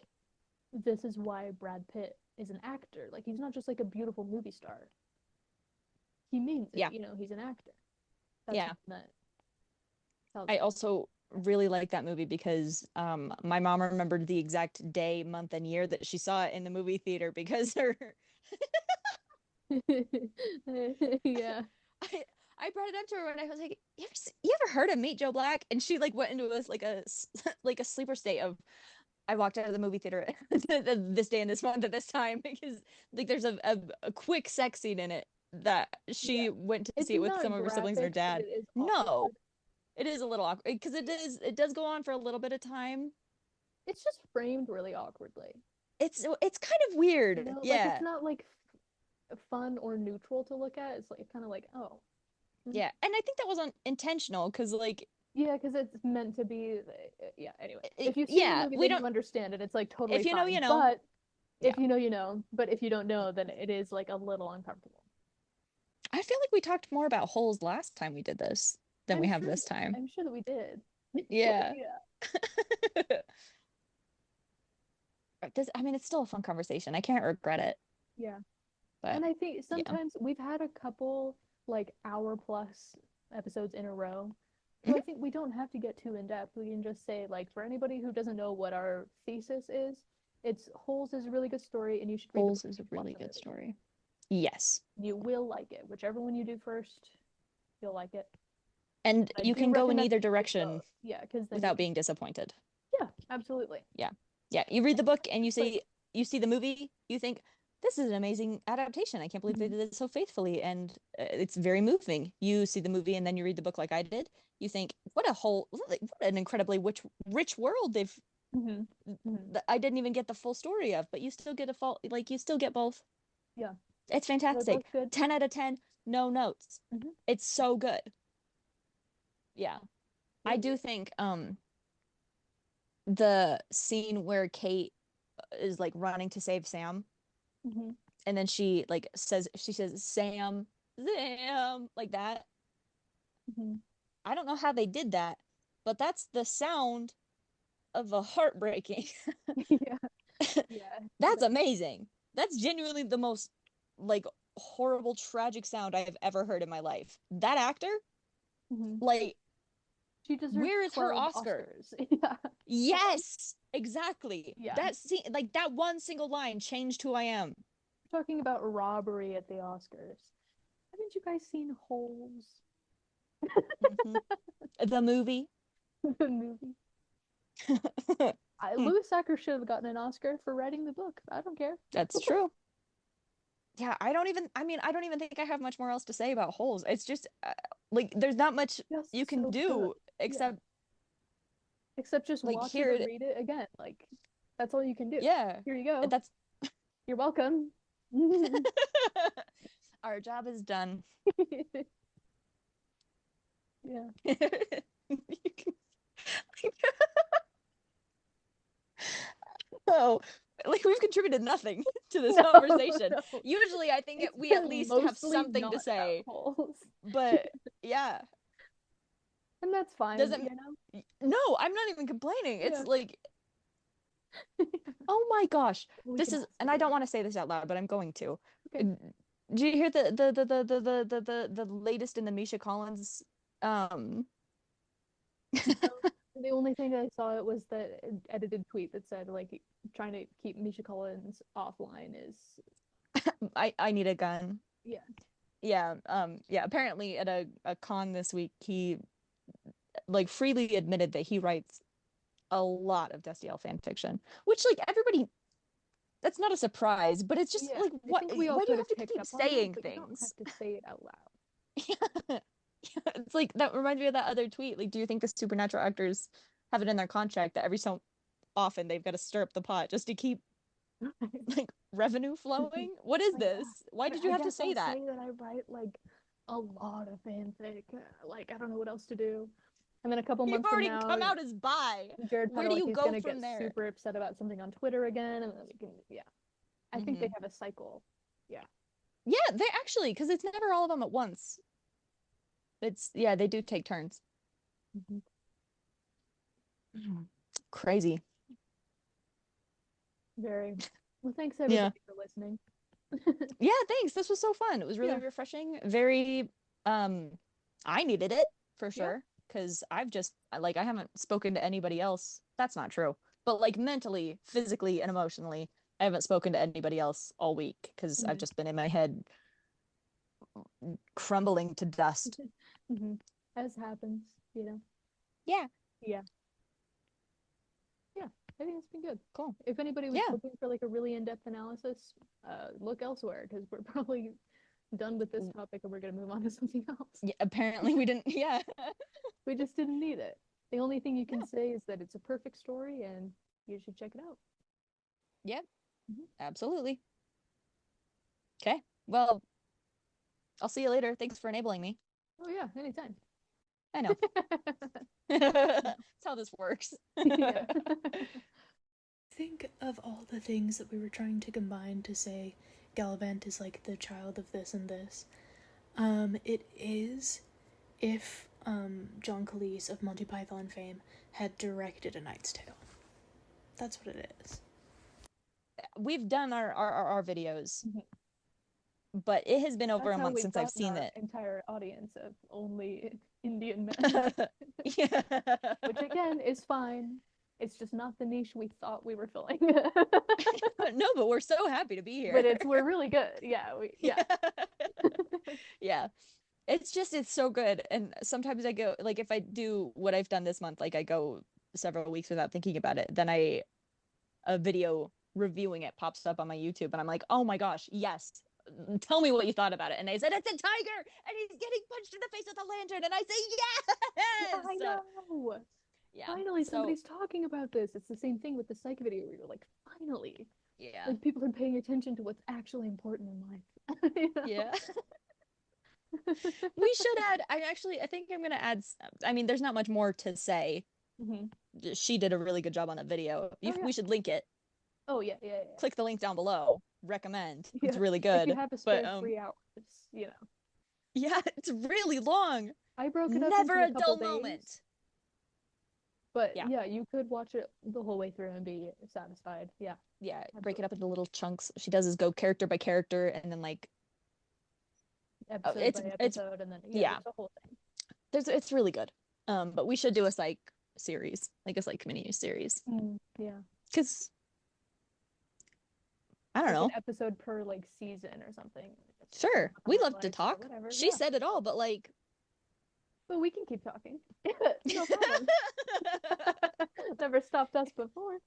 this is why Brad Pitt is an actor. Like, he's not just like a beautiful movie star. He means it, Yeah. he's an actor. That's Yeah. that I also really like that movie because my mom remembered the exact day, month, and year that she saw it in the movie theater because her yeah. I brought it up to her and I was like, you ever heard of Meet Joe Black? And she like went into like a like a sleeper state of I walked out of the movie theater this day and this month at this time because like there's a quick sex scene in it that she went to It's see it with not some of her siblings and her graphic, but dad. it is No, awkward. it is a little awkward because it does go on for a little bit of time. It's just framed really awkwardly. It's kind of weird. Like Yeah. it's not like fun or neutral to look at. It's like kind of like, oh, Yeah. And I think that was intentional because like yeah, because it's meant to be. Yeah. Anyway, if you've seen the yeah, movie, we then don't you understand it. It's like totally if you know, fine. you know. But Yeah. if you know, you know. But if you don't know, then it is like a little uncomfortable. I feel like we talked more about holes last time we did this than we have this time. I'm sure that we did. Yeah. Yeah. I mean, it's still a fun conversation. I can't regret it. Yeah. But And I think yeah. sometimes we've had a couple like hour plus episodes in a row. So I think we don't have to get too in depth. We can just say, like, for anybody who doesn't know what our thesis is, it's Holes is a really good story and you should read Holes is a really good story. Yes. You will like it. Whichever one you do first, you'll like it. And I you do can go in recommend either you read direction both. Yeah, because without being disappointed. Yeah, absolutely. Yeah. Yeah. You read the book and you see the movie, you think, this is an amazing adaptation. I can't believe they did it so faithfully. And it's very moving. You see the movie and then you read the book like I did. You think, what an incredibly rich world they've I didn't even get the full story of, but you still get you still get both. Yeah. It's fantastic. 10 out of 10, no notes. It's so good. Yeah. I do think the scene where Kate is like running to save Sam and then she says Sam like that. I don't know how they did that, but that's the sound of a heartbreaking. Yeah. That's amazing. That's genuinely the most like horrible tragic sound I have ever heard in my life. That actor, like, she deserves where is her 12 Oscar? Yeah. Yes, exactly. Yeah. That scene, like that one single line changed who I am. Talking about robbery at the Oscars. Haven't you guys seen Holes? The movie. The movie. Louis Sacker should have gotten an Oscar for writing the book. I don't care. That's true. Yeah, I don't even think I have much more else to say about Holes. It's just like there's not much you can do except just watch it and read it again. Like that's all you can do. Yeah. Here you go. That's You're welcome. Our job is done. Yeah. Oh, like we've contributed nothing to this conversation. No. Usually I think we at least have something to say. But yeah. And that's fine. No, I'm not even complaining. It's like oh my gosh. This is, and I don't want to say this out loud, but I'm going to. Okay. Did you hear the latest in the Misha Collins The only thing I saw was the edited tweet that said like trying to keep Misha Collins offline is I need a gun. Yeah. Yeah. Yeah. Apparently at a con this week, he like freely admitted that he writes a lot of Destiel fan fiction, which like everybody that's not a surprise, but it's just Yeah, like, I what? think we all Why do you could have have to picked keep up on that, saying but you don't things? have to say it out loud. Yeah. Yeah, it's like that reminds me of that other tweet. Like, do you think the supernatural actors have it in their contract that every so often they've got to stir up the pot just to keep like revenue flowing? What is Like, this? Why did you I have to guess say I'll that? say that I write like a lot of fanfic. Like I don't know what else to do. And then a couple You've months from already now, come out as bi. Jared Where do Padalecki's you he's go gonna get from there? super upset about something on Twitter again, and then we can, yeah. I think they Mhm. have a cycle. Yeah. Yeah, they actually, because it's never all of them at once. It's yeah, they do take turns. Mhm. Crazy. Very. Well, thanks Yeah. everybody for listening. Yeah, thanks. This was so fun. It was really Yeah. refreshing. Very I needed it for Yeah. sure because I haven't spoken to anybody else. That's not true. But like mentally, physically, and emotionally, I haven't spoken to anybody else all week because I've Mhm. just been in my head crumbling to dust. Mhm. As happens, you know. Yeah, Yeah. Yeah. I think it's been good. cool. If anybody was Yeah. looking for like a really in-depth analysis, look elsewhere because we're probably done with this topic and we're gonna move on to something else. Yeah, apparently we didn't. Yeah. We just didn't need it. The only thing you can Yeah. say is that it's a perfect story and you should check it out. Yep. Mhm. Absolutely. Okay. Well, I'll see you later. Thanks for enabling me. Oh yeah, anytime. I know. That's how this works. Yeah. Think of all the things that we were trying to combine to say Gallivant is like the child of this and this. It is if John Cleese of Monty Python fame had directed A Knight's Tale. That's what it is. We've done our videos, Mhm. but it has been over That's a how month we've since I've gotten seen our it. entire audience of only Indian men, Yeah. which again is fine. It's just not the niche we thought we were filling. No, but we're so happy to be here. But we're really good. Yeah, yeah. Yeah. It's so good. And sometimes I go, like, if I do what I've done this month, like I go several weeks without thinking about it, then a video reviewing it pops up on my YouTube and I'm like, oh my gosh, yes. Tell me what you thought about it. And they said, it's a tiger and he's getting punched in the face with a lantern. And I say, yes. I know. Yeah. Finally, So, somebody's talking about this. It's the same thing with the psych video where you're like, finally. yeah. Like people are paying attention to what's actually important in life. You know? Yeah. We should add, I think I'm gonna add, I mean, there's not much more to say. Mhm. She did a really good job on that video. Oh, yeah. We should link it. Oh yeah, yeah, yeah. Click the link down below. Recommend. It's Yeah. really If good. you have a But spare 3 hours, you know. yeah, it's really long. I broke it up Never into a couple dull days, moment. but Yeah. yeah, you could watch it the whole way through and be satisfied. Yeah. Yeah, break it up into little chunks. She does is go character by character and then like Episode it's- by it's- episode, and then yeah. it's a whole thing. it's really good. But we should do a psych series, like a psych mini series. Yeah. Because I don't Like know. an episode per like season or something. Sure. We love to Highlights or talk. whatever, She yeah. said it all, but like But we can keep talking. No problem. Never stopped us before.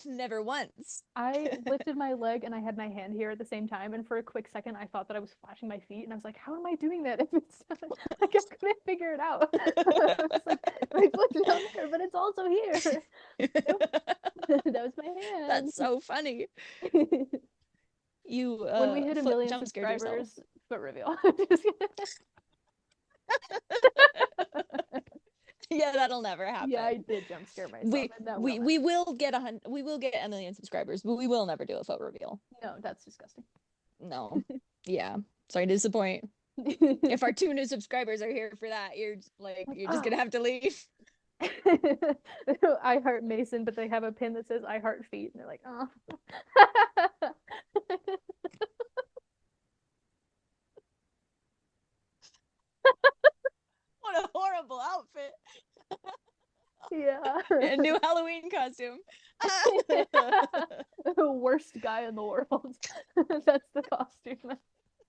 never once. I lifted my leg and I had my hand here at the same time, and for a quick second I thought that I was flashing my feet, and I was like, how am I doing that if it's like I couldn't figure it out. I was like, my foot's down there, but it's also here. That was my hand. That's so funny. You When we hit a million jump scared yourself. subscribers, foot reveal. Yeah, that'll never happen. Yeah, I did jump scare myself. we and that we will we will get we will get a million subscribers, but we will never do a foot reveal. No, that's disgusting. No. Yeah. Sorry to disappoint. If our 2 new subscribers are here for that, you're just gonna have to leave. I heart Mason, but they have a pin that says I heart feet, and they're like, oh. What a horrible outfit. Yeah. A new Halloween costume. Worst guy in the world. That's the costume.